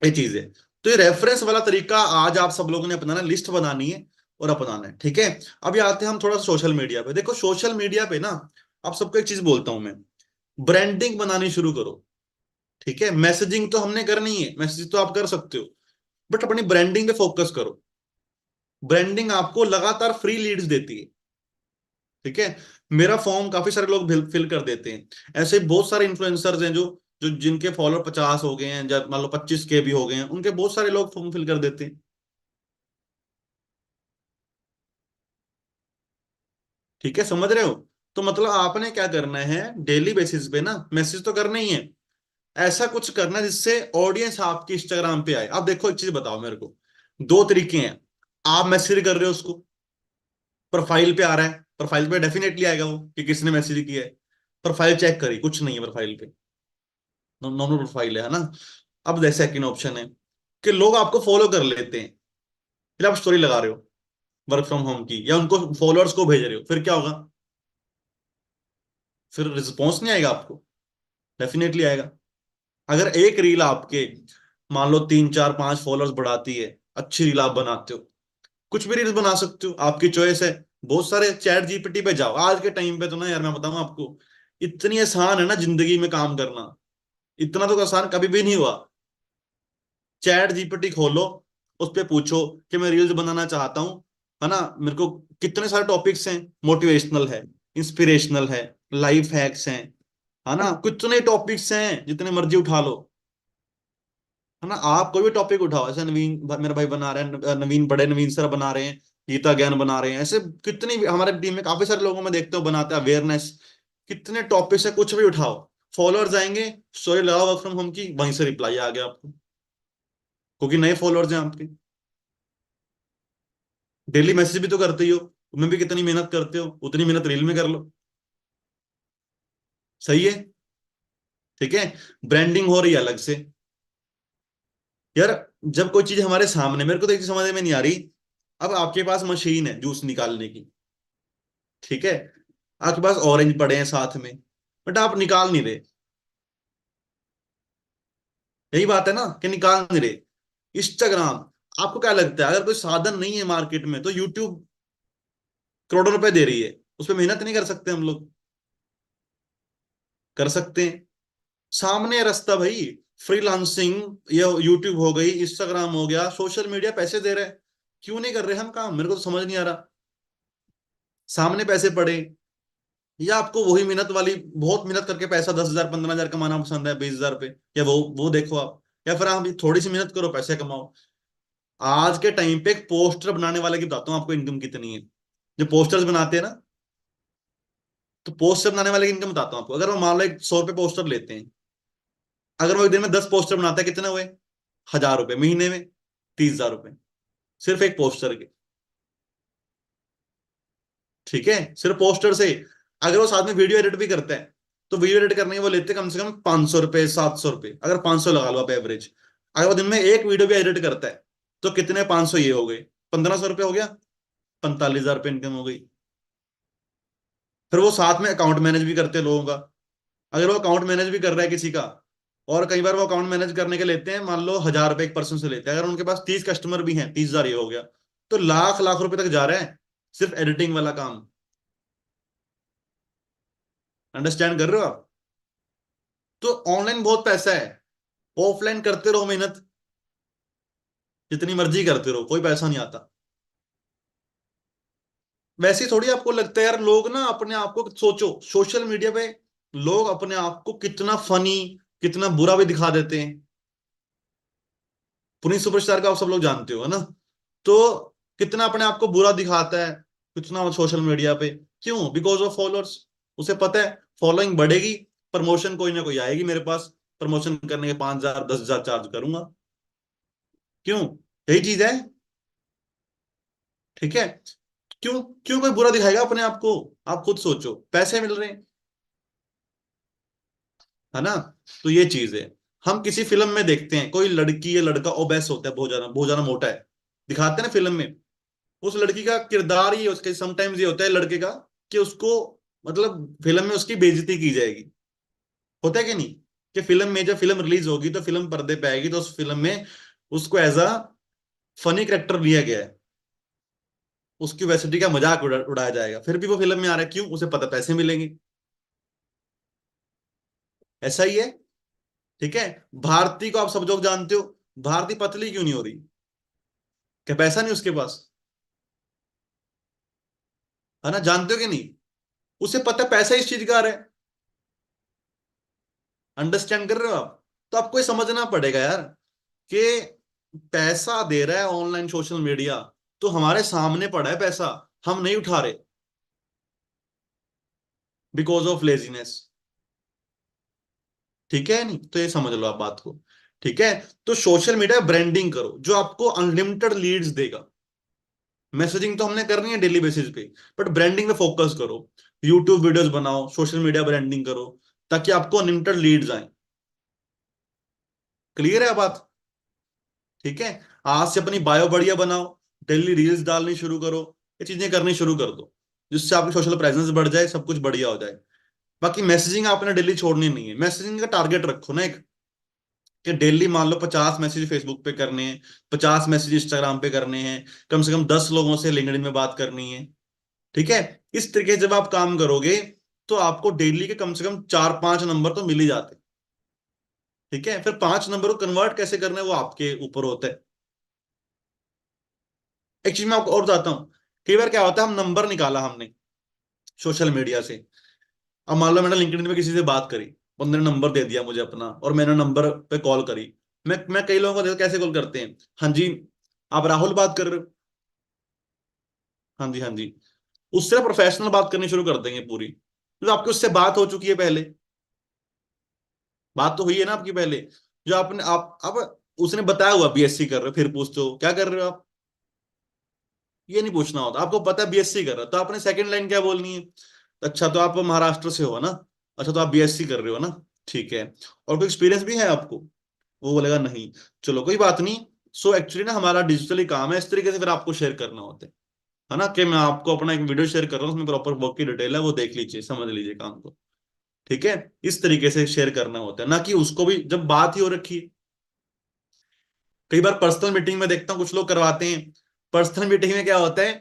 [SPEAKER 1] ये चीज है। तो ये रेफरेंस वाला तरीका आज आप सब लोगों ने अपनाना, लिस्ट बनानी है और अपनाना है। ठीक है। अभी आते हैं हम थोड़ा सा सोशल मीडिया पे। देखो सोशल मीडिया पे ना, आप सबको एक चीज बोलता हूं मैं, ब्रांडिंग बनानी शुरू करो। ठीक है। मैसेजिंग तो हमने करनी है, मैसेज तो आप कर सकते हो, बट अपनी ब्रांडिंग पे फोकस करो। ब्रांडिंग आपको लगातार फ्री लीड्स देती है। ठीक है। मेरा फॉर्म काफी सारे लोग फिल कर देते हैं। ऐसे बहुत सारे इन्फ्लुएंसर्स हैं जो जो जिनके फॉलोअर 50 हो गए हैं, जब मान लो 25K भी हो गए हैं, उनके बहुत सारे लोग फॉर्म फिल कर देते हैं। ठीक है, समझ रहे हो? तो मतलब आपने क्या करना है, डेली बेसिस पे ना मैसेज तो करना ही है। ऐसा कुछ करना है जिससे ऑडियंस आपकी इंस्टाग्राम पे आए। आप देखो, एक चीज बताओ मेरे को, दो तरीके हैं। आप मैसेज कर रहे हो उसको, प्रोफाइल पे आ रहा है, प्रोफाइल पे डेफिनेटली आएगा वो कि किसने मैसेज किया है। प्रोफाइल चेक करी, कुछ नहीं है प्रोफाइल पे, नॉर्मल प्रोफाइल है ना। अब सेकंड ऑप्शन है कि लोग आपको फॉलो कर लेते हैं, फिर आप स्टोरी लगा रहे हो वर्क फ्रॉम होम की, या उनको फॉलोअर्स को भेज रहे हो, फिर क्या होगा? फिर रिस्पॉन्स नहीं आएगा आपको? डेफिनेटली आएगा। अगर एक रील आपके मान लो 3-4-5 फॉलोअर्स बढ़ाती है, अच्छी रील आप बनाते हो, कुछ भी रील्स बना सकते हो, आपकी चॉइस है। बहुत सारे, चैट जीपीटी पे जाओ, आज के टाइम पे तो ना यार मैं बताऊं आपको, इतनी आसान है ना जिंदगी में काम करना, इतना तो आसान कभी भी नहीं हुआ। चैट जीपीटी खोलो, उस पे पूछो कि मैं रील्स बनाना चाहता हूँ, है ना, मेरे को कितने सारे टॉपिक्स हैं, मोटिवेशनल है, इंस्पिरेशनल है, लाइफ हैक्स हैं, है ना, कितने टॉपिक्स हैं, जितने मर्जी उठा लो, है ना। आप कोई भी टॉपिक उठाओ, ऐसे नवीन मेरा भाई बना रहे हैं, नवीन बड़े नवीन सर बना रहे हैं, गीता ज्ञान बना रहे हैं, ऐसे कितनी हमारे टीम में काफी सारे लोगों में देखते हो बनाते हैं अवेयरनेस, कितने टॉपिक्स है, कुछ भी उठाओ, फॉलोअर्स आएंगे, स्टोरी लगाओ वर्क फ्रॉम होम की, वहीं से रिप्लाई आ गया आपको, क्योंकि नए फॉलोअर्स हैं आपके। डेली मैसेज भी तो करते ही हो, उसमें भी कितनी मेहनत करते हो, उतनी मेहनत रील में कर लो। सही है, ठीक है। ब्रांडिंग हो रही है अलग से यार। जब कोई चीज हमारे सामने, मेरे को तो एक चीज समझ में नहीं आ रही, अब आपके पास मशीन है जूस निकालने की, ठीक है, आपके पास ऑरेंज पड़े हैं साथ में, बट आप निकाल नहीं रहे। यही बात है ना कि निकाल नहीं रहे। इंस्टाग्राम, आपको क्या लगता है अगर कोई साधन नहीं है मार्केट में तो यूट्यूब करोड़ों रुपए दे रही है, उस पर मेहनत नहीं कर सकते हम लोग? कर सकते हैं। सामने है रास्ता भाई, फ्रीलांसिंग, ये यूट्यूब हो गई, इंस्टाग्राम हो गया, सोशल मीडिया पैसे दे रहे हैं, क्यों नहीं कर रहे हम काम? मेरे को तो समझ नहीं आ रहा। सामने पैसे पड़े, या आपको वही मेहनत वाली, बहुत मेहनत करके पैसा 10,000 15,000 कमाना पसंद है, 20,000 पे, या वो देखो आप, या फिर आप थोड़ी सी मेहनत करो पैसे कमाओ। आज के टाइम पे एक पोस्टर बनाने वाले की बताता हूँ आपको इनकम कितनी है। जो पोस्टर्स बनाते हैं ना, तो पोस्टर बनाने वाले की इनकम बताता हूँ आपको। अगर वो मान लो 100 रुपये पोस्टर लेते हैं, अगर वो एक दिन में 10 पोस्टर बनाता है, कितने हुए? 1,000 रुपये महीने में, 30,000 रुपये सिर्फ एक पोस्टर के, ठीक है, सिर्फ पोस्टर से। अगर वो साथ में वीडियो एडिट भी करता है, तो वीडियो एडिट करने के वो लेते कम से कम 500 रुपये 700 रुपये, अगर 500 लगा लो आप एवरेज। अगर वो दिन में एक वीडियो भी एडिट करता है, तो कितने 500 ये हो गए, 1,500 रुपये हो गया, 45,000 रुपये इनकम हो गई। फिर वो साथ में अकाउंट मैनेज भी करते हैं लोगों का, अगर वो अकाउंट मैनेज भी कर रहा है किसी का, और कई बार वो अकाउंट मैनेज करने के लेते हैं, मान लो 1,000 रुपये एक पर्सन से लेते हैं, अगर उनके पास 30 कस्टमर भी हैं, 30,000 ये हो गया, तो लाख लाख रुपए तक जा रहे हैं, सिर्फ एडिटिंग वाला काम। अंडरस्टैंड कर रहे हो आप? तो ऑनलाइन बहुत पैसा है, ऑफलाइन करते रहो मेहनत, जितनी मर्जी करते रहो, कोई पैसा नहीं आता। वैसे ही थोड़ी आपको लगता है यार, लोग ना अपने आप को, सोचो सोशल मीडिया पे लोग अपने आप को कितना फनी, कितना बुरा भी दिखा देते हैं। पुनीत सुपरस्टार का आप सब लोग जानते हो, है ना, तो कितना अपने आप को बुरा दिखाता है, कितना सोशल मीडिया पे, क्यों? Because of followers. उसे पता है फॉलोइंग बढ़ेगी, प्रमोशन कोई ना कोई आएगी मेरे पास, प्रमोशन करने के 5,000 10,000 चार्ज करूंगा। क्यों? यही चीज है, ठीक है। क्यों? क्यों कोई बुरा दिखाएगा अपने आप को? आप खुद सोचो, पैसे मिल रहे हैं, है ना। तो ये चीज है। हम किसी फिल्म में देखते हैं कोई लड़की या लड़का ओबेस होता है, बहुत ज्यादा मोटा है, दिखाते हैं ना फिल्म में। उस लड़की का किरदार ही उसके समटाइम्स ये होता है लड़के का, कि उसको, मतलब फिल्म में उसकी बेइज्जती की जाएगी। होता है कि नहीं? कि फिल्म में, जब फिल्म रिलीज होगी तो फिल्म पर्दे पे आएगी, तो उस फिल्म में उसको एज अ फनी करेक्टर लिया गया है, उसकी वैसिटी का मजाक उड़ाया जाएगा, फिर भी वो फिल्म में आ रहा है, क्यों? उसे पता पैसे मिलेंगे। ऐसा ही है, ठीक है। भारती को आप सब लोग जानते हो, भारती पतली क्यों नहीं हो रही? क्या पैसा नहीं उसके पास? है ना, जानते हो कि नहीं? उसे पता पैसा इस चीज का आ रहा है। अंडरस्टैंड कर रहे हो आप? तो आपको ये समझना पड़ेगा यार, कि पैसा दे रहा है ऑनलाइन सोशल मीडिया, तो हमारे सामने पड़ा है पैसा, हम नहीं उठा रहे, बिकॉज ऑफ लेजीनेस। ठीक है नहीं? तो ये समझ लो आप बात को, ठीक है। तो सोशल मीडिया ब्रांडिंग करो जो आपको अनलिमिटेड लीड्स देगा। मैसेजिंग तो हमने करनी है डेली बेसिस पे, बट ब्रांडिंग में फोकस करो। यूट्यूब वीडियोस बनाओ, सोशल मीडिया ब्रांडिंग करो, ताकि आपको अनलिमिटेड लीड्स आए। क्लियर है बात? ठीक है। आज से अपनी बायो बढ़िया बनाओ, डेली रील्स डालनी शुरू करो, ये चीजें करनी शुरू कर दो, जिससे आपकी सोशल प्रेजेंस बढ़ जाए, सब कुछ बढ़िया हो जाए। बाकी मैसेजिंग आपने डेली छोड़नी नहीं है, मैसेजिंग का टारगेट रखो ना एक, कि डेली मान लो 50 मैसेज फेसबुक पे करने हैं, 50 मैसेज इंस्टाग्राम पे करने हैं, कम से कम 10 लोगों से लिंक्डइन में बात करनी है। ठीक है। इस तरीके से जब आप काम करोगे तो आपको डेली के कम से कम 4-5 नंबर तो मिल ही जाते हैं। ठीक है, फिर 5 नंबर को कन्वर्ट कैसे करना है वो आपके ऊपर होता है। एक चीज मैं आपको और बताता हूँ। कई बार क्या होता है, हम नंबर निकाला हमने सोशल मीडिया से। अब मान लो मैंने लिंक्डइन में किसी से बात करी, बंदे ने नंबर दे दिया मुझे अपना और मैंने नंबर पे कॉल करी। मैं कई लोगों को देखो कैसे कॉल करते हैं। हाँ जी, आप राहुल बात कर रहे हो? हाँ जी, हाँ जी। उससे प्रोफेशनल बात करनी शुरू कर देंगे पूरी, तो आपकी उससे बात हो चुकी है पहले। बात तो हुई है ना आपकी पहले। जो आपने आप अब उसने बताया हुआ बीएससी कर रहे हो, फिर पूछते हो क्या कर रहे हो आप। ये नहीं पूछना होता, आपको पता है बीएससी कर रहे हो तो आपने सेकंड लाइन क्या बोलनी है। अच्छा, तो आप महाराष्ट्र से हो ना? अच्छा, तो आप बीएससी कर रहे हो ना? ठीक है। और कोई एक्सपीरियंस भी है आपको? वो बोलेगा नहीं। चलो कोई बात नहीं। सो एक्चुअली ना हमारा डिजिटली काम है, इस तरीके से फिर आपको शेयर करना होता है ना, कि मैं आपको अपना एक वीडियो शेयर कर रहा हूँ, उसमें प्रॉपर वर्क की डिटेल है, वो देख लीजिए, समझ लीजिए काम को। ठीक है। इस तरीके से शेयर करना होता है ना, कि उसको भी जब बात ही हो रखी है। कई बार पर्सनल मीटिंग में देखता हूँ कुछ लोग करवाते हैं। पर्सनल मीटिंग में क्या होता है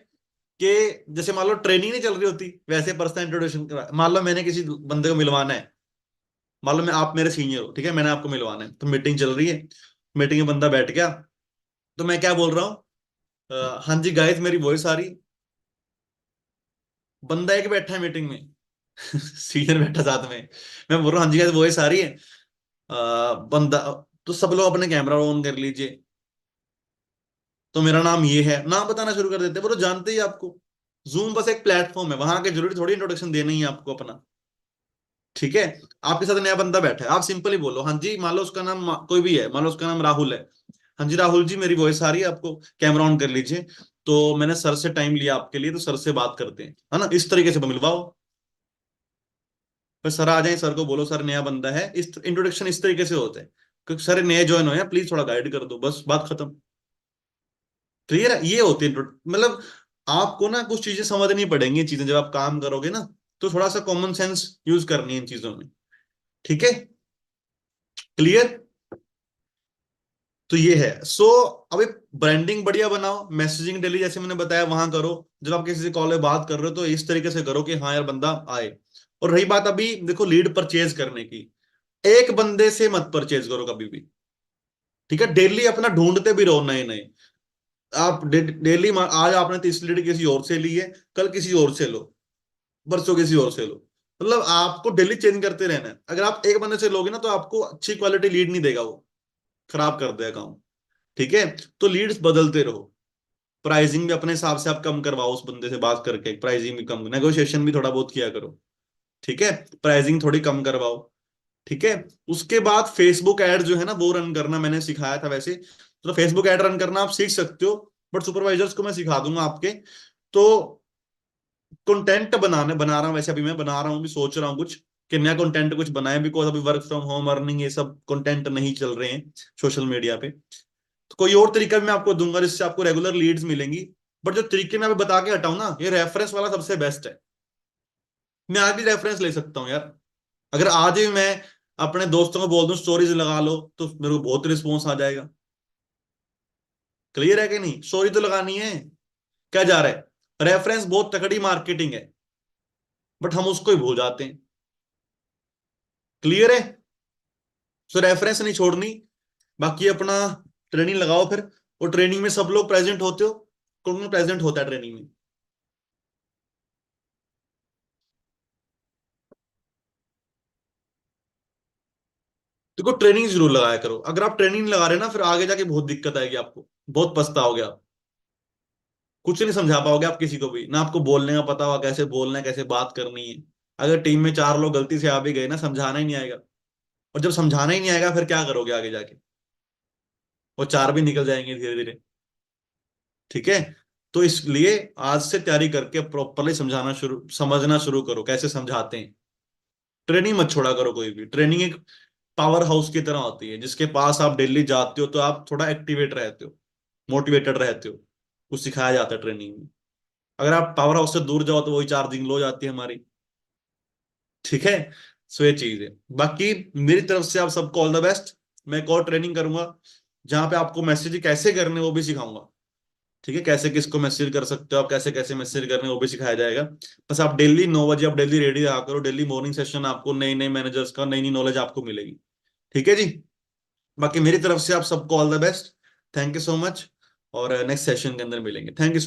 [SPEAKER 1] कि जैसे मान लो ट्रेनिंग नहीं चल रही होती, वैसे पर्सनल इंट्रोडक्शन। मान लो मैंने किसी बंदे को मिलवाना है। मान लो मैं आप मेरे सीनियर हो, ठीक है, मैंने आपको मिलवाना है, तो मीटिंग चल रही है। मीटिंग में बंदा बैठ गया, तो मैं क्या बोल रहा हूँ, हाँ जी गाइस मेरी वॉइस आ रही। बंदा एक बैठा है मीटिंग में, सीनियर बैठा साथ में। मैं बोल रहा हूँ हाँ जी गाइस वॉइस आ रही है। बंदा, तो सब लोग अपने कैमरा ऑन कर लीजिए। तो मेरा नाम ये है, नाम बताना शुरू कर देते हैं, वो तो जानते ही आपको। जूम बस एक प्लेटफॉर्म है, वहां के जरूरी थोड़ी इंट्रोडक्शन देना ही है आपको अपना। ठीक है। आपके साथ नया बंदा बैठा है, आप सिंपल ही बोलो हाँ जी, मान लो उसका नाम कोई भी है, मान लो उसका नाम राहुल है। हाँ जी राहुल जी मेरी वॉइस आ रही है आपको, कैमरा ऑन कर लीजिए। तो मैंने सर से टाइम लिया आपके लिए, तो सर से बात करते हैं, है ना, इस तरीके से मिलवाओ। फिर सर आ जाए, सर को बोलो सर नया बंदा है, इस इंट्रोडक्शन इस तरीके से होता है। क्योंकि सर नए ज्वाइन हो, प्लीज थोड़ा गाइड कर दो, बस बात खत्म। क्लियर है, ये होती है मतलब आपको ना कुछ चीजें समझनी पड़ेंगी, ये चीजें जब आप काम करोगे ना, तो थोड़ा सा कॉमन सेंस यूज करनी है इन चीजों में। ठीक है। क्लियर। तो ये है अभी ब्रांडिंग बढ़िया बनाओ, मैसेजिंग डेली जैसे मैंने बताया वहां करो। जब आप किसी से कॉल में बात कर रहे हो तो इस तरीके से करो कि हाँ यार बंदा आए। और रही बात अभी देखो लीड परचेज करने की, एक बंदे से मत परचेज करो कभी भी। ठीक है, डेली अपना ढूंढते भी रहो नए नए। आप डेली आज आपने 30 लीड किसी और से ली है, कल किसी और से लो, परसों किसी और से लो। मतलब आपको डेली चेंज करते रहना है। अगर आप एक बंदे से लोगे ना तो आपको अच्छी क्वालिटी लीड नहीं देगा वो, खराब कर देगा काम। ठीक है। तो लीड्स बदलते रहो। प्राइसिंग भी अपने हिसाब से आप कम करवाओ, उस बंदे से बात करके प्राइसिंग भी कम, नेगोशिएशन भी थोड़ा बहुत किया करो। ठीक है। प्राइसिंग थोड़ी कम करवाओ। ठीक है। उसके बाद फेसबुक ऐड जो है ना वो रन करना मैंने सिखाया था वैसे, तो फेसबुक ऐड रन करना आप सीख सकते हो। बट सुपरवाइजर्स को मैं सिखा दूंगा आपके। तो कंटेंट बना रहा हूँ वैसे, अभी मैं बना रहा हूँ, भी सोच रहा हूँ कुछ कि नया कंटेंट कुछ बनाए, बिकॉज अभी वर्क फ्रॉम होम अर्निंग ये सब कंटेंट नहीं चल रहे हैं सोशल मीडिया पे। तो कोई और तरीका भी मैं आपको दूंगा जिससे आपको रेगुलर लीड्स मिलेंगी। बट जो तरीके मैं अभी बता के हटाऊं ना, ये रेफरेंस वाला सबसे बेस्ट है। मैं आज भी रेफरेंस ले सकता हूँ यार। अगर आज ही मैं अपने दोस्तों को बोल दूं स्टोरीज लगा लो, तो मेरे को बहुत रिस्पॉन्स आ जाएगा। क्लियर है कि नहीं, स्टोरी तो लगानी है। क्या जा रहा है, रेफरेंस बहुत तकड़ी मार्केटिंग है, बट हम उसको ही भूल जाते हैं। क्लियर है। सो रेफरेंस नहीं छोड़नी। बाकी अपना ट्रेनिंग लगाओ फिर। और ट्रेनिंग में सब लोग प्रेजेंट होते हो? कौन प्रेजेंट होता है ट्रेनिंग में? देखो ट्रेनिंग जरूर लगाया करो। अगर आप ट्रेनिंग लगा रहे हो ना, फिर आगे जाके बहुत दिक्कत आएगी आपको, बहुत पछताओगे आप। कुछ नहीं समझा पाओगे आप किसी को भी ना, आपको बोलने का पता होगा कैसे बोलना है, कैसे बात करनी है। अगर टीम में 4 लोग गलती से आ भी गए ना, समझाना ही नहीं आएगा। और जब समझाना ही नहीं आएगा फिर क्या करोगे आगे जाके? वो 4 भी निकल जाएंगे धीरे धीरे। ठीक है। तो इसलिए आज से तैयारी करके प्रॉपरली समझना शुरू करो कैसे समझाते हैं। ट्रेनिंग मत छोड़ा करो कोई भी। ट्रेनिंग एक पावर हाउस की तरह होती है, जिसके पास आप डेली जाते हो तो आप थोड़ा एक्टिवेट रहते हो, मोटिवेटेड रहते हो। कुछ सिखाया जाता है ट्रेनिंग में। अगर आप पावर हाउस से दूर जाओ तो वही चार्जिंग लो जाती है हमारी। ठीक है। सो ये चीज है। बाकी मेरी तरफ से आप सबको ऑल द बेस्ट। मैं एक और ट्रेनिंग करूंगा जहां पे आपको मैसेज कैसे करने वो भी सिखाऊंगा। ठीक है, कैसे किसको मैसेज कर सकते हो आप, कैसे कैसे मैसेज करने वो भी सिखाया जाएगा। बस आप डेली 9 बजे आप डेली रेडी रहा करो, डेली मॉर्निंग सेशन, आपको नई नई मैनेजर्स का नई नई नॉलेज आपको मिलेगी। ठीक है जी। बाकी मेरी तरफ से आप सबको all the best. Thank you so much. और नेक्स्ट सेशन के अंदर मिलेंगे। Thank you.